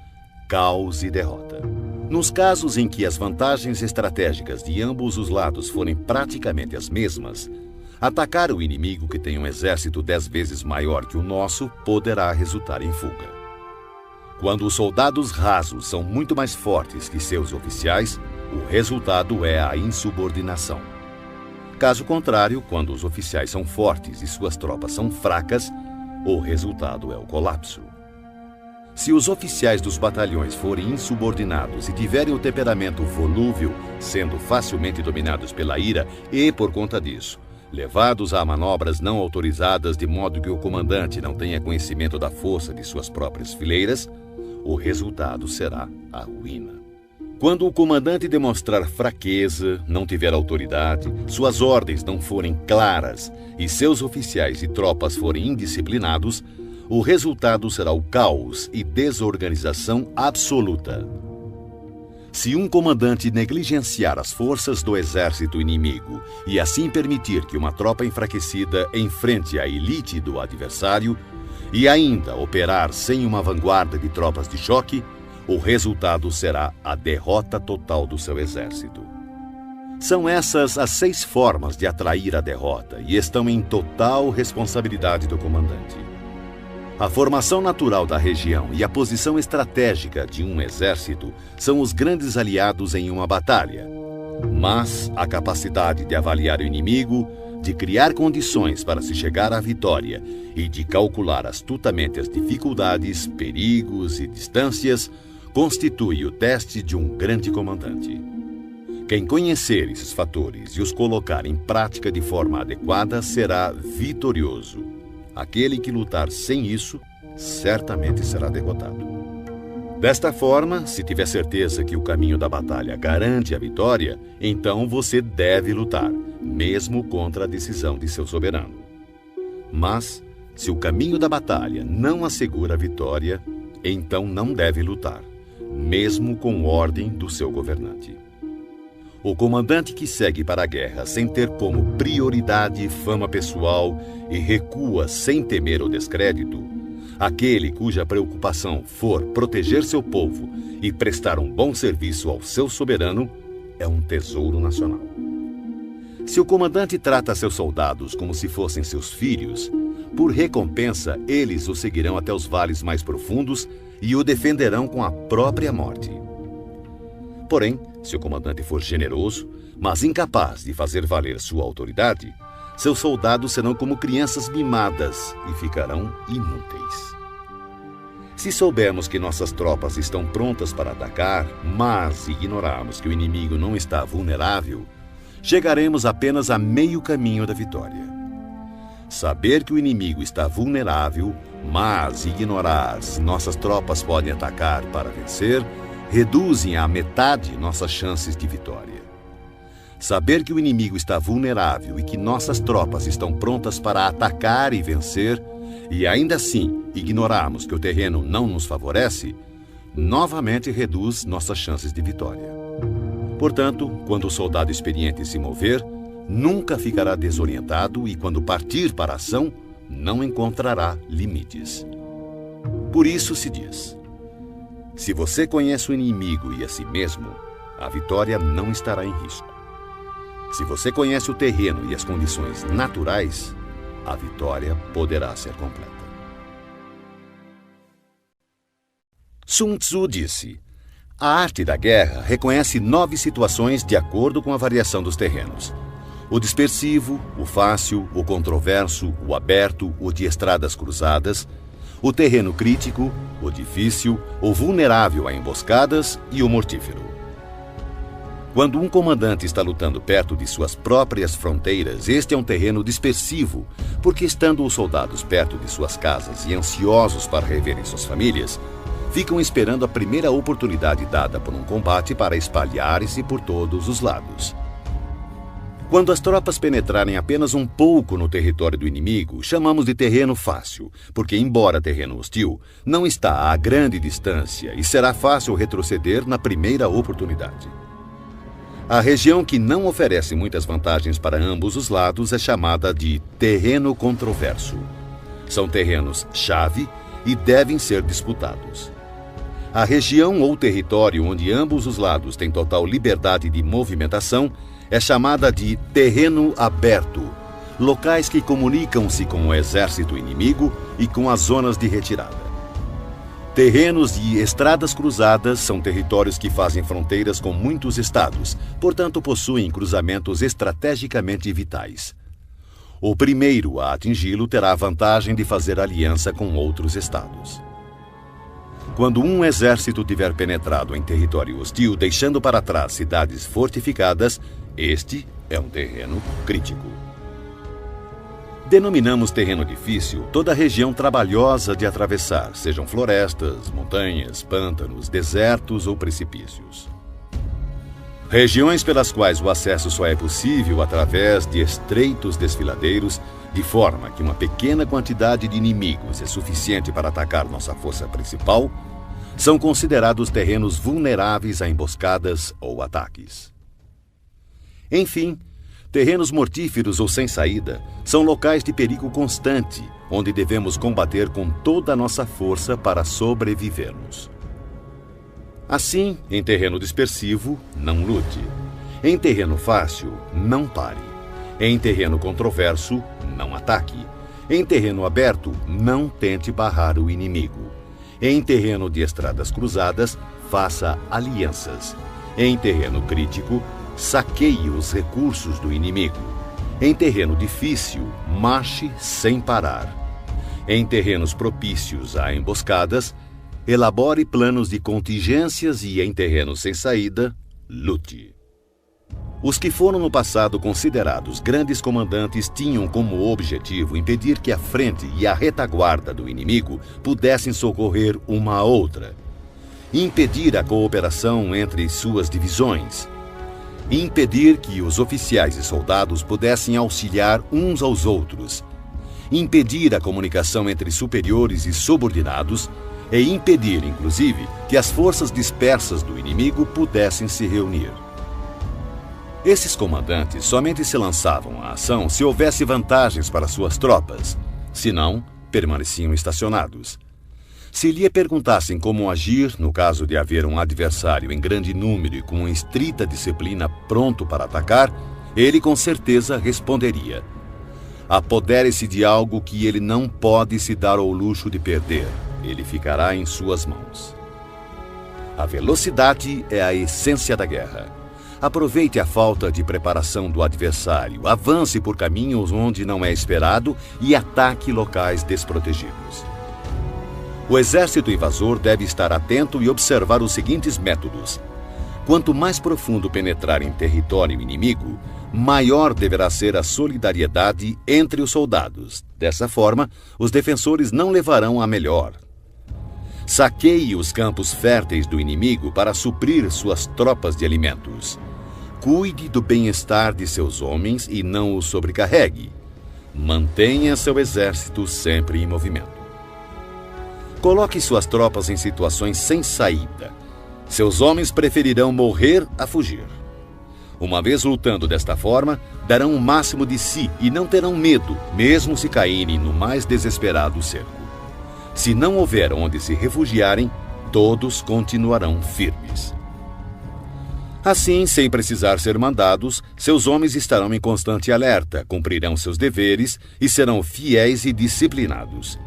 caos e derrota. Nos casos em que as vantagens estratégicas de ambos os lados forem praticamente as mesmas, atacar o inimigo que tem um exército 10 vezes maior que o nosso poderá resultar em fuga. Quando os soldados rasos são muito mais fortes que seus oficiais, o resultado é a insubordinação. Caso contrário, quando os oficiais são fortes e suas tropas são fracas, o resultado é o colapso. Se os oficiais dos batalhões forem insubordinados e tiverem o temperamento volúvel, sendo facilmente dominados pela ira e, por conta disso, levados a manobras não autorizadas de modo que o comandante não tenha conhecimento da força de suas próprias fileiras, o resultado será a ruína. Quando o comandante demonstrar fraqueza, não tiver autoridade, suas ordens não forem claras e seus oficiais e tropas forem indisciplinados, o resultado será o caos e desorganização absoluta. Se um comandante negligenciar as forças do exército inimigo e assim permitir que uma tropa enfraquecida enfrente a elite do adversário e ainda operar sem uma vanguarda de tropas de choque, o resultado será a derrota total do seu exército. São essas as 6 formas de atrair a derrota e estão em total responsabilidade do comandante. A formação natural da região e a posição estratégica de um exército são os grandes aliados em uma batalha. Mas a capacidade de avaliar o inimigo, de criar condições para se chegar à vitória e de calcular astutamente as dificuldades, perigos e distâncias constitui o teste de um grande comandante. Quem conhecer esses fatores e os colocar em prática de forma adequada será vitorioso. Aquele que lutar sem isso, certamente será derrotado. Desta forma, se tiver certeza que o caminho da batalha garante a vitória, então você deve lutar, mesmo contra a decisão de seu soberano. Mas, se o caminho da batalha não assegura a vitória, então não deve lutar, mesmo com ordem do seu governante. O comandante que segue para a guerra sem ter como prioridade fama pessoal e recua sem temer o descrédito, aquele cuja preocupação for proteger seu povo e prestar um bom serviço ao seu soberano, é um tesouro nacional. Se o comandante trata seus soldados como se fossem seus filhos, por recompensa eles o seguirão até os vales mais profundos e o defenderão com a própria morte. Porém, se o comandante for generoso, mas incapaz de fazer valer sua autoridade, seus soldados serão como crianças mimadas e ficarão inúteis. Se soubermos que nossas tropas estão prontas para atacar, mas ignorarmos que o inimigo não está vulnerável, chegaremos apenas a meio caminho da vitória. Saber que o inimigo está vulnerável, mas ignorar se nossas tropas podem atacar para vencer, reduzem à metade nossas chances de vitória. Saber que o inimigo está vulnerável e que nossas tropas estão prontas para atacar e vencer, e ainda assim ignorarmos que o terreno não nos favorece, novamente reduz nossas chances de vitória. Portanto, quando o soldado experiente se mover, nunca ficará desorientado e, quando partir para a ação, não encontrará limites. Por isso se diz: se você conhece o inimigo e a si mesmo, a vitória não estará em risco. Se você conhece o terreno e as condições naturais, a vitória poderá ser completa. Sun Tzu disse: a arte da guerra reconhece 9 situações de acordo com a variação dos terrenos. O dispersivo, o fácil, o controverso, o aberto, o de estradas cruzadas, o terreno crítico, o difícil, o vulnerável a emboscadas e o mortífero. Quando um comandante está lutando perto de suas próprias fronteiras, este é um terreno dispersivo, porque estando os soldados perto de suas casas e ansiosos para reverem suas famílias, ficam esperando a primeira oportunidade dada por um combate para espalharem-se por todos os lados. Quando as tropas penetrarem apenas um pouco no território do inimigo, chamamos de terreno fácil, porque, embora terreno hostil, não está a grande distância e será fácil retroceder na primeira oportunidade. A região que não oferece muitas vantagens para ambos os lados é chamada de terreno controverso. São terrenos-chave e devem ser disputados. A região ou território onde ambos os lados têm total liberdade de movimentação é chamada de terreno aberto, locais que comunicam-se com o exército inimigo e com as zonas de retirada. Terrenos e estradas cruzadas são territórios que fazem fronteiras com muitos estados, portanto possuem cruzamentos estrategicamente vitais. O primeiro a atingi-lo terá a vantagem de fazer aliança com outros estados. Quando um exército tiver penetrado em território hostil, deixando para trás cidades fortificadas, este é um terreno crítico. Denominamos terreno difícil toda a região trabalhosa de atravessar, sejam florestas, montanhas, pântanos, desertos ou precipícios. Regiões pelas quais o acesso só é possível através de estreitos desfiladeiros, de forma que uma pequena quantidade de inimigos é suficiente para atacar nossa força principal, são considerados terrenos vulneráveis a emboscadas ou ataques. Enfim, terrenos mortíferos ou sem saída são locais de perigo constante, onde devemos combater com toda a nossa força para sobrevivermos. Assim, em terreno dispersivo, não lute. Em terreno fácil, não pare. Em terreno controverso, não ataque. Em terreno aberto, não tente barrar o inimigo. Em terreno de estradas cruzadas, faça alianças. Em terreno crítico, saqueie os recursos do inimigo. Em terreno difícil, marche sem parar. Em terrenos propícios a emboscadas, elabore planos de contingências e, em terrenos sem saída, lute. Os que foram no passado considerados grandes comandantes tinham como objetivo impedir que a frente e a retaguarda do inimigo pudessem socorrer uma a outra, impedir a cooperação entre suas divisões, impedir que os oficiais e soldados pudessem auxiliar uns aos outros, impedir a comunicação entre superiores e subordinados e impedir, inclusive, que as forças dispersas do inimigo pudessem se reunir. Esses comandantes somente se lançavam à ação se houvesse vantagens para suas tropas, senão, permaneciam estacionados. Se lhe perguntassem como agir no caso de haver um adversário em grande número e com estrita disciplina pronto para atacar, ele com certeza responderia: apodere-se de algo que ele não pode se dar ao luxo de perder. Ele ficará em suas mãos. A velocidade é a essência da guerra. Aproveite a falta de preparação do adversário, avance por caminhos onde não é esperado e ataque locais desprotegidos. O exército invasor deve estar atento e observar os seguintes métodos. Quanto mais profundo penetrar em território inimigo, maior deverá ser a solidariedade entre os soldados. Dessa forma, os defensores não levarão a melhor. Saqueie os campos férteis do inimigo para suprir suas tropas de alimentos. Cuide do bem-estar de seus homens e não os sobrecarregue. Mantenha seu exército sempre em movimento. Coloque suas tropas em situações sem saída. Seus homens preferirão morrer a fugir. Uma vez lutando desta forma, darão o máximo de si e não terão medo, mesmo se caírem no mais desesperado cerco. Se não houver onde se refugiarem, todos continuarão firmes. Assim, sem precisar ser mandados, seus homens estarão em constante alerta, cumprirão seus deveres e serão fiéis e disciplinados.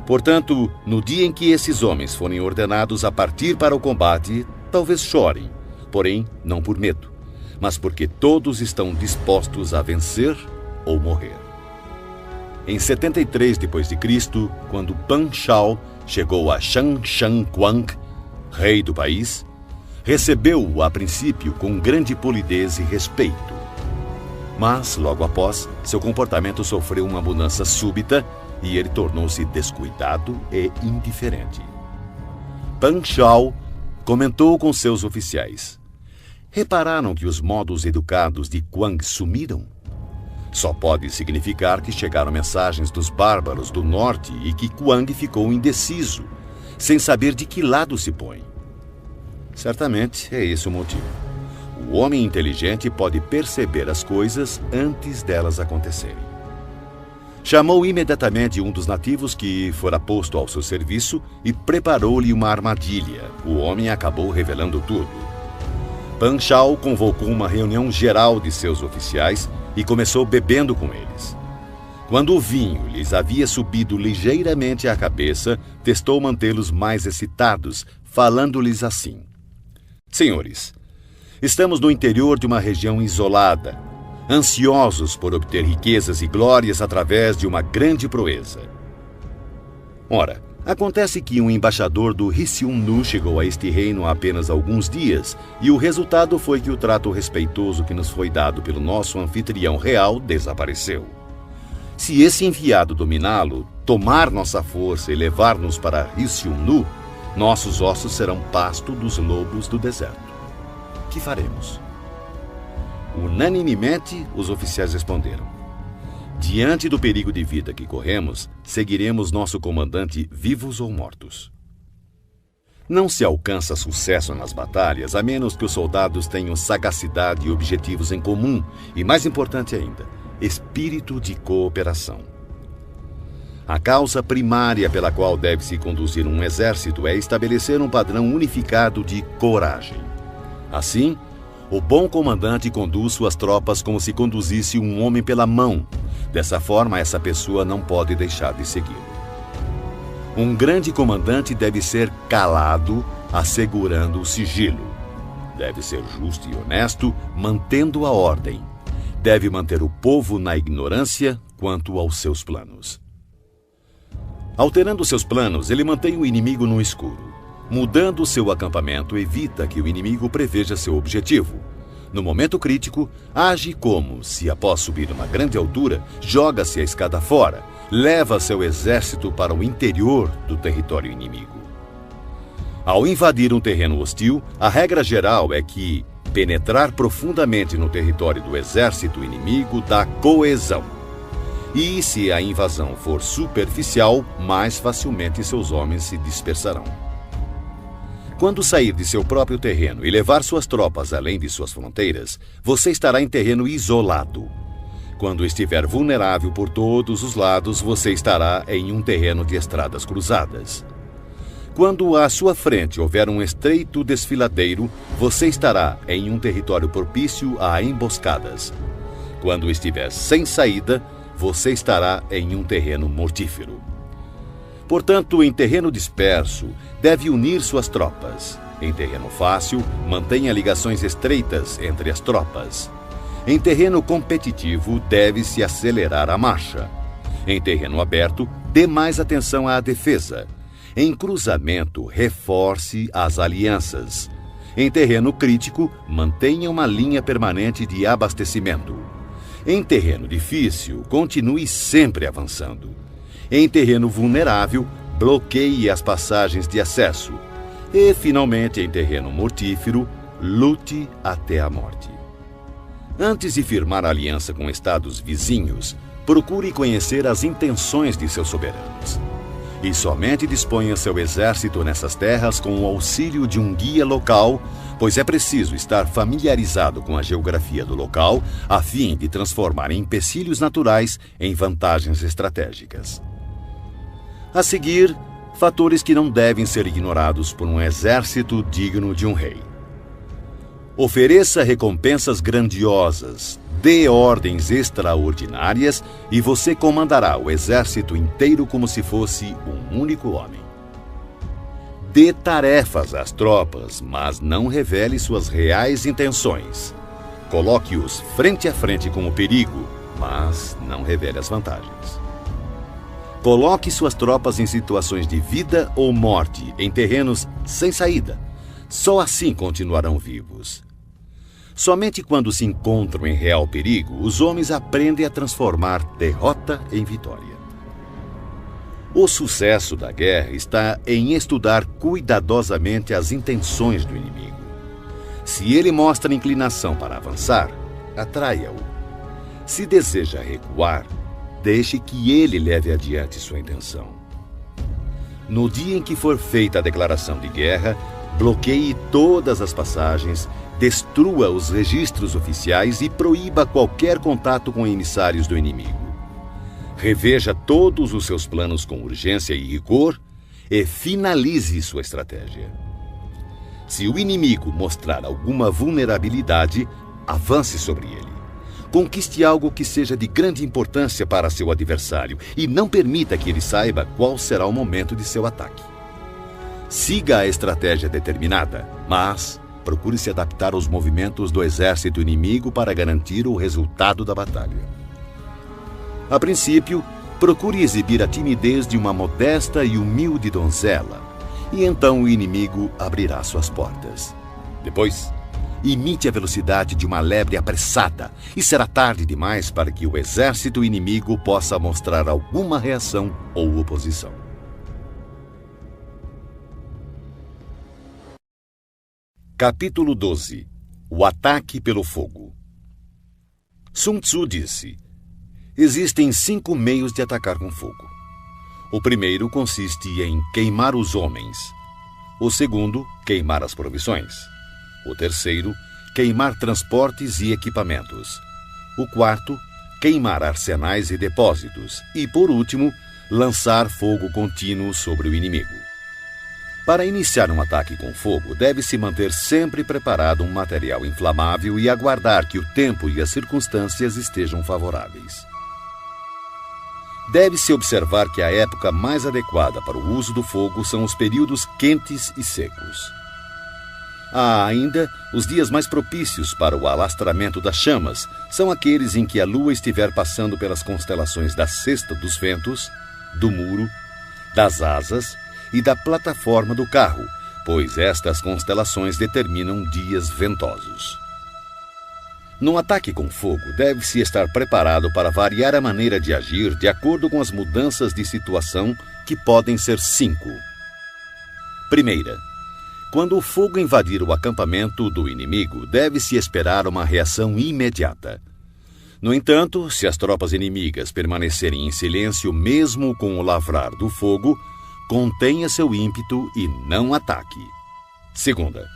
Portanto, no dia em que esses homens forem ordenados a partir para o combate, talvez chorem, porém não por medo, mas porque todos estão dispostos a vencer ou morrer. Em 73 d.C., quando Pan Shao chegou a Shang Quang, rei do país, recebeu-o a princípio com grande polidez e respeito. Mas, logo após, seu comportamento sofreu uma mudança súbita e ele tornou-se descuidado e indiferente. Pan Shao comentou com seus oficiais: repararam que os modos educados de Quang sumiram? Só pode significar que chegaram mensagens dos bárbaros do norte e que Quang ficou indeciso, sem saber de que lado se põe. Certamente é esse o motivo. O homem inteligente pode perceber as coisas antes delas acontecerem. Chamou imediatamente um dos nativos que fora posto ao seu serviço e preparou-lhe uma armadilha. O homem acabou revelando tudo. Pan Shao convocou uma reunião geral de seus oficiais e começou bebendo com eles. Quando o vinho lhes havia subido ligeiramente à cabeça, testou mantê-los mais excitados, falando-lhes assim: senhores, estamos no interior de uma região isolada, ansiosos por obter riquezas e glórias através de uma grande proeza. Ora, Acontece que um embaixador do Ryushun-nu chegou a este reino há apenas alguns dias, e o resultado foi que o trato respeitoso que nos foi dado pelo nosso anfitrião real desapareceu. Se esse enviado dominá-lo, tomar nossa força e levar-nos para Ryushun-nu, nossos ossos serão pasto dos lobos do deserto. Que faremos? Unanimemente, os oficiais responderam: diante do perigo de vida que corremos, seguiremos nosso comandante vivos ou mortos. Não se alcança sucesso nas batalhas a menos que os soldados tenham sagacidade e objetivos em comum e, mais importante ainda, espírito de cooperação. A causa primária pela qual deve-se conduzir um exército é estabelecer um padrão unificado de coragem. Assim, o bom comandante conduz suas tropas como se conduzisse um homem pela mão. Dessa forma, essa pessoa não pode deixar de segui-lo. Um grande comandante deve ser calado, assegurando o sigilo. Deve ser justo e honesto, mantendo a ordem. Deve manter o povo na ignorância quanto aos seus planos. Alterando seus planos, ele mantém o inimigo no escuro. Mudando seu acampamento, evita que o inimigo preveja seu objetivo. No momento crítico, age como se, após subir uma grande altura, joga-se a escada fora, leva seu exército para o interior do território inimigo. Ao invadir um terreno hostil, a regra geral é que penetrar profundamente no território do exército inimigo dá coesão. E se a invasão for superficial, mais facilmente seus homens se dispersarão. Quando sair de seu próprio terreno e levar suas tropas além de suas fronteiras, você estará em terreno isolado. Quando estiver vulnerável por todos os lados, você estará em um terreno de estradas cruzadas. Quando à sua frente houver um estreito desfiladeiro, você estará em um território propício a emboscadas. Quando estiver sem saída, você estará em um terreno mortífero. Portanto, em terreno disperso, deve unir suas tropas. Em terreno fácil, mantenha ligações estreitas entre as tropas. Em terreno competitivo, deve-se acelerar a marcha. Em terreno aberto, dê mais atenção à defesa. Em cruzamento, reforce as alianças. Em terreno crítico, mantenha uma linha permanente de abastecimento. Em terreno difícil, continue sempre avançando. Em terreno vulnerável, bloqueie as passagens de acesso. E, finalmente, em terreno mortífero, lute até a morte. Antes de firmar aliança com estados vizinhos, procure conhecer as intenções de seus soberanos. E somente disponha seu exército nessas terras com o auxílio de um guia local, pois é preciso estar familiarizado com a geografia do local a fim de transformar empecilhos naturais em vantagens estratégicas. A seguir, fatores que não devem ser ignorados por um exército digno de um rei. Ofereça recompensas grandiosas, dê ordens extraordinárias e você comandará o exército inteiro como se fosse um único homem. Dê tarefas às tropas, mas não revele suas reais intenções. Coloque-os frente a frente com o perigo, mas não revele as vantagens. Coloque suas tropas em situações de vida ou morte, em terrenos sem saída. Só assim continuarão vivos. Somente quando se encontram em real perigo, os homens aprendem a transformar derrota em vitória. O sucesso da guerra está em estudar cuidadosamente as intenções do inimigo. Se ele mostra inclinação para avançar, atraia-o. Se deseja recuar, deixe que ele leve adiante sua intenção. No dia em que for feita a declaração de guerra, bloqueie todas as passagens, destrua os registros oficiais e proíba qualquer contato com emissários do inimigo. Reveja todos os seus planos com urgência e rigor e finalize sua estratégia. Se o inimigo mostrar alguma vulnerabilidade, avance sobre ele. Conquiste algo que seja de grande importância para seu adversário e não permita que ele saiba qual será o momento de seu ataque. Siga a estratégia determinada, mas procure se adaptar aos movimentos do exército inimigo para garantir o resultado da batalha. A princípio, procure exibir a timidez de uma modesta e humilde donzela, e então o inimigo abrirá suas portas. Depois, imite a velocidade de uma lebre apressada, e será tarde demais para que o exército inimigo possa mostrar alguma reação ou oposição. Capítulo 12. O ataque pelo fogo. Sun Tzu disse: existem 5 meios de atacar com fogo. O primeiro consiste em queimar os homens. O segundo, queimar as provisões. O terceiro, queimar transportes e equipamentos. O quarto, queimar arsenais e depósitos. E, por último, lançar fogo contínuo sobre o inimigo. Para iniciar um ataque com fogo, deve-se manter sempre preparado um material inflamável e aguardar que o tempo e as circunstâncias estejam favoráveis. Deve-se observar que a época mais adequada para o uso do fogo são os períodos quentes e secos. Há ainda os dias mais propícios para o alastramento das chamas, são aqueles em que a lua estiver passando pelas constelações da cesta dos ventos, do muro, das asas e da plataforma do carro, pois estas constelações determinam dias ventosos. No ataque com fogo, deve-se estar preparado para variar a maneira de agir de acordo com as mudanças de situação, que podem ser 5. Primeira, quando o fogo invadir o acampamento do inimigo, deve-se esperar uma reação imediata. No entanto, se as tropas inimigas permanecerem em silêncio mesmo com o lavrar do fogo, contenha seu ímpeto e não ataque. Segunda,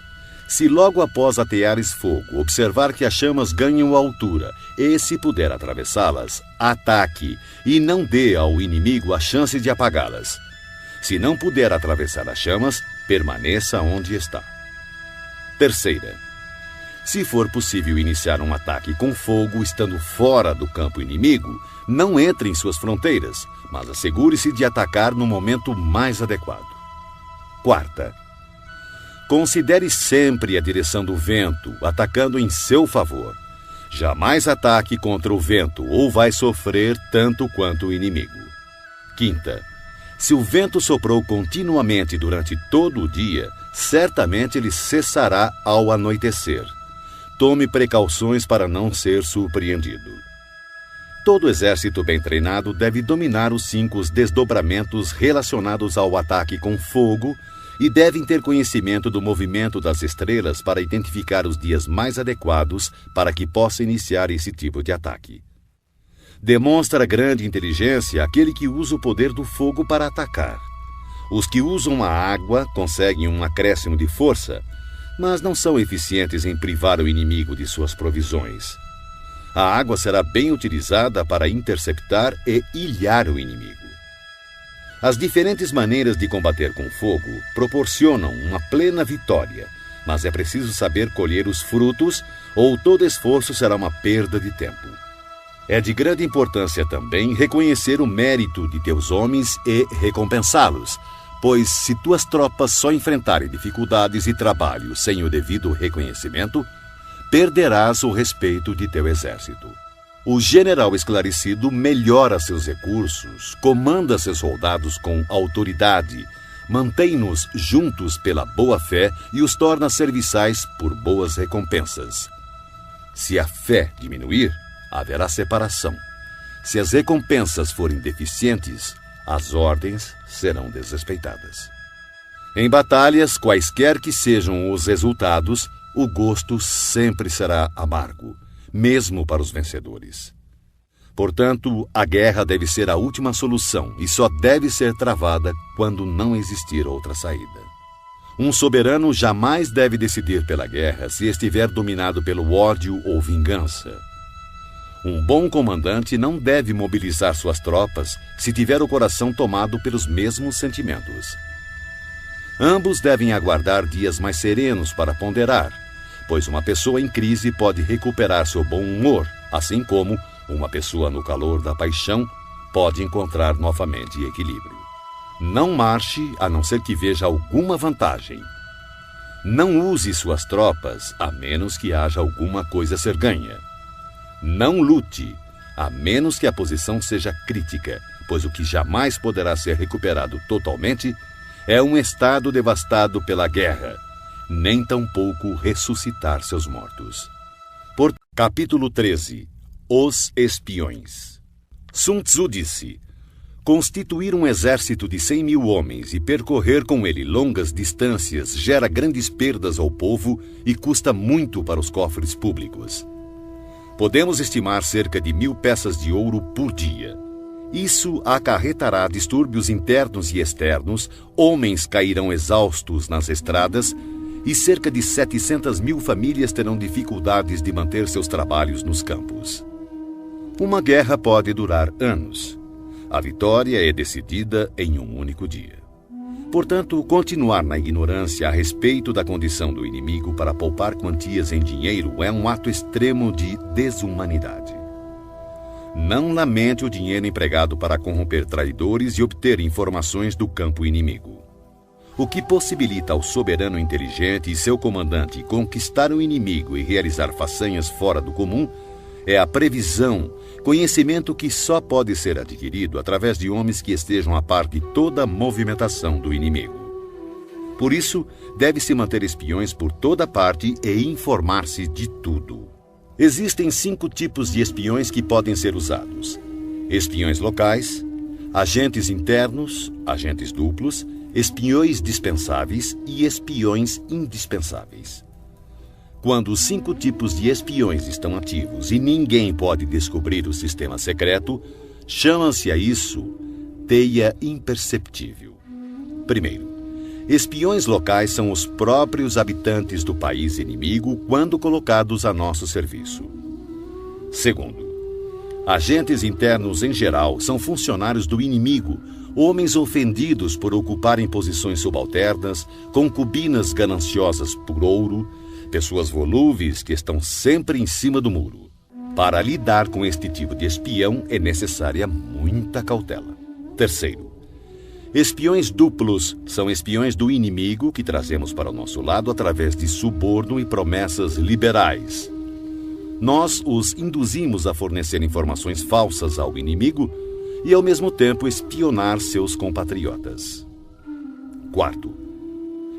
se logo após ateares fogo observar que as chamas ganham altura e, se puder atravessá-las, ataque e não dê ao inimigo a chance de apagá-las. Se não puder atravessar as chamas, permaneça onde está. Terceira, se for possível iniciar um ataque com fogo estando fora do campo inimigo, não entre em suas fronteiras, mas assegure-se de atacar no momento mais adequado. Quarta, considere sempre a direção do vento, atacando em seu favor. Jamais ataque contra o vento ou vai sofrer tanto quanto o inimigo. Quinta, se o vento soprou continuamente durante todo o dia, certamente ele cessará ao anoitecer. Tome precauções para não ser surpreendido. Todo exército bem treinado deve dominar os 5 desdobramentos relacionados ao ataque com fogo e devem ter conhecimento do movimento das estrelas para identificar os dias mais adequados para que possa iniciar esse tipo de ataque. Demonstra grande inteligência aquele que usa o poder do fogo para atacar. Os que usam a água conseguem um acréscimo de força, mas não são eficientes em privar o inimigo de suas provisões. A água será bem utilizada para interceptar e ilhar o inimigo. As diferentes maneiras de combater com fogo proporcionam uma plena vitória, mas é preciso saber colher os frutos, ou todo esforço será uma perda de tempo. É de grande importância também reconhecer o mérito de teus homens e recompensá-los, pois se tuas tropas só enfrentarem dificuldades e trabalho sem o devido reconhecimento, perderás o respeito de teu exército. O general esclarecido melhora seus recursos, comanda seus soldados com autoridade, mantém-nos juntos pela boa-fé e os torna serviçais por boas recompensas. Se a fé diminuir, haverá separação. Se as recompensas forem deficientes, as ordens serão desrespeitadas. Em batalhas, quaisquer que sejam os resultados, o gosto sempre será amargo, mesmo para os vencedores. Portanto, a guerra deve ser a última solução e só deve ser travada quando não existir outra saída. Um soberano jamais deve decidir pela guerra se estiver dominado pelo ódio ou vingança. Um bom comandante não deve mobilizar suas tropas se tiver o coração tomado pelos mesmos sentimentos. Ambos devem aguardar dias mais serenos para ponderar, pois uma pessoa em crise pode recuperar seu bom humor, assim como uma pessoa no calor da paixão pode encontrar novamente equilíbrio. Não marche a não ser que veja alguma vantagem. Não use suas tropas a menos que haja alguma coisa a ser ganha. Não lute, a menos que a posição seja crítica, pois o que jamais poderá ser recuperado totalmente é um estado devastado pela guerra, nem tampouco ressuscitar seus mortos. Capítulo 13. Os espiões. Sun Tzu disse: constituir um exército de 100.000 homens e percorrer com ele longas distâncias gera grandes perdas ao povo e custa muito para os cofres públicos. Podemos estimar cerca de 1.000 peças de ouro por dia. Isso acarretará distúrbios internos e externos, homens cairão exaustos nas estradas e cerca de 700.000 famílias terão dificuldades de manter seus trabalhos nos campos. Uma guerra pode durar anos. A vitória é decidida em um único dia. Portanto, continuar na ignorância a respeito da condição do inimigo para poupar quantias em dinheiro é um ato extremo de desumanidade. Não lamente o dinheiro empregado para corromper traidores e obter informações do campo inimigo. O que possibilita ao soberano inteligente e seu comandante conquistar o inimigo e realizar façanhas fora do comum é a previsão, conhecimento que só pode ser adquirido através de homens que estejam a par de toda a movimentação do inimigo. Por isso, deve-se manter espiões por toda parte e informar-se de tudo. Existem 5 tipos de espiões que podem ser usados: espiões locais, agentes internos, agentes duplos, espiões dispensáveis e espiões indispensáveis. Quando os 5 tipos de espiões estão ativos e ninguém pode descobrir o sistema secreto, chama-se a isso teia imperceptível. Primeiro, espiões locais são os próprios habitantes do país inimigo quando colocados a nosso serviço. Segundo, agentes internos em geral são funcionários do inimigo, homens ofendidos por ocuparem posições subalternas, concubinas gananciosas por ouro, pessoas volúveis que estão sempre em cima do muro. Para lidar com este tipo de espião é necessária muita cautela. Terceiro, espiões duplos são espiões do inimigo que trazemos para o nosso lado através de suborno e promessas liberais. Nós os induzimos a fornecer informações falsas ao inimigo e, ao mesmo tempo, espionar seus compatriotas. Quarto,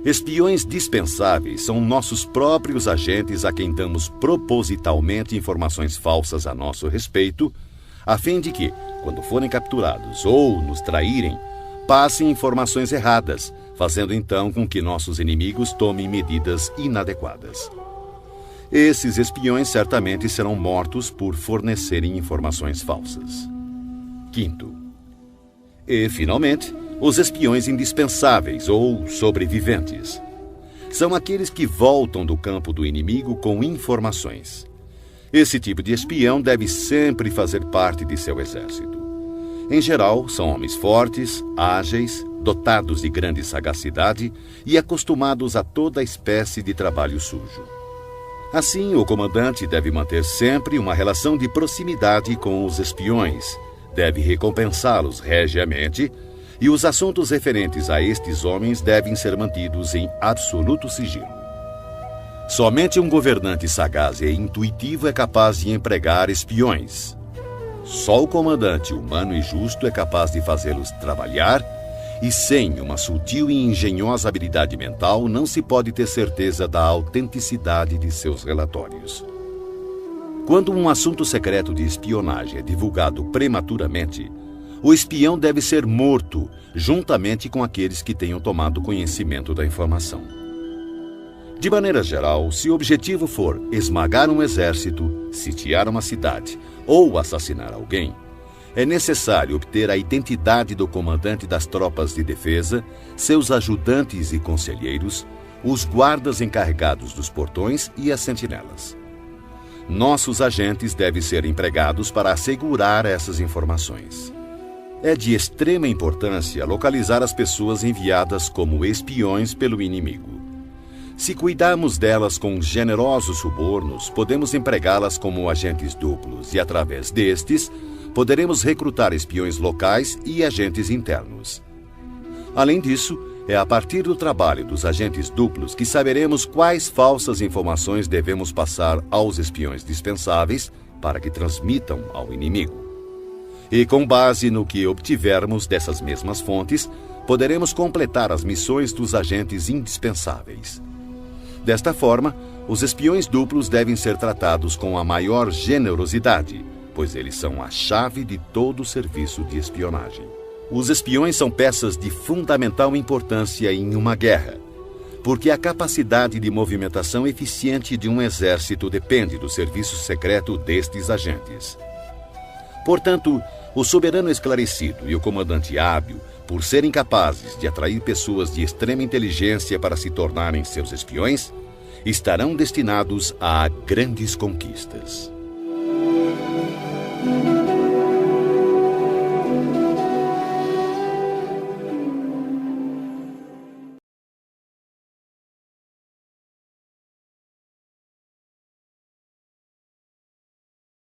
espiões dispensáveis são nossos próprios agentes a quem damos propositalmente informações falsas a nosso respeito, a fim de que, quando forem capturados ou nos traírem, passem informações erradas, fazendo então com que nossos inimigos tomem medidas inadequadas. Esses espiões certamente serão mortos por fornecerem informações falsas. Quinto, e, finalmente, os espiões indispensáveis ou sobreviventes. São aqueles que voltam do campo do inimigo com informações. Esse tipo de espião deve sempre fazer parte de seu exército. Em geral, são homens fortes, ágeis, dotados de grande sagacidade e acostumados a toda espécie de trabalho sujo. Assim, o comandante deve manter sempre uma relação de proximidade com os espiões, deve recompensá-los regiamente, e os assuntos referentes a estes homens devem ser mantidos em absoluto sigilo. Somente um governante sagaz e intuitivo é capaz de empregar espiões. Só o comandante humano e justo é capaz de fazê-los trabalhar, e sem uma sutil e engenhosa habilidade mental não se pode ter certeza da autenticidade de seus relatórios. Quando um assunto secreto de espionagem é divulgado prematuramente, o espião deve ser morto, juntamente com aqueles que tenham tomado conhecimento da informação. De maneira geral, se o objetivo for esmagar um exército, sitiar uma cidade ou assassinar alguém, é necessário obter a identidade do comandante das tropas de defesa, seus ajudantes e conselheiros, os guardas encarregados dos portões e as sentinelas. Nossos agentes devem ser empregados para assegurar essas informações. É de extrema importância localizar as pessoas enviadas como espiões pelo inimigo. Se cuidarmos delas com generosos subornos, podemos empregá-las como agentes duplos e, através destes, poderemos recrutar espiões locais e agentes internos. Além disso, é a partir do trabalho dos agentes duplos que saberemos quais falsas informações devemos passar aos espiões dispensáveis para que transmitam ao inimigo. E com base no que obtivermos dessas mesmas fontes, poderemos completar as missões dos agentes indispensáveis. Desta forma, os espiões duplos devem ser tratados com a maior generosidade, pois eles são a chave de todo o serviço de espionagem. Os espiões são peças de fundamental importância em uma guerra, porque a capacidade de movimentação eficiente de um exército depende do serviço secreto destes agentes. Portanto, o soberano esclarecido e o comandante hábil, por serem capazes de atrair pessoas de extrema inteligência para se tornarem seus espiões, estarão destinados a grandes conquistas.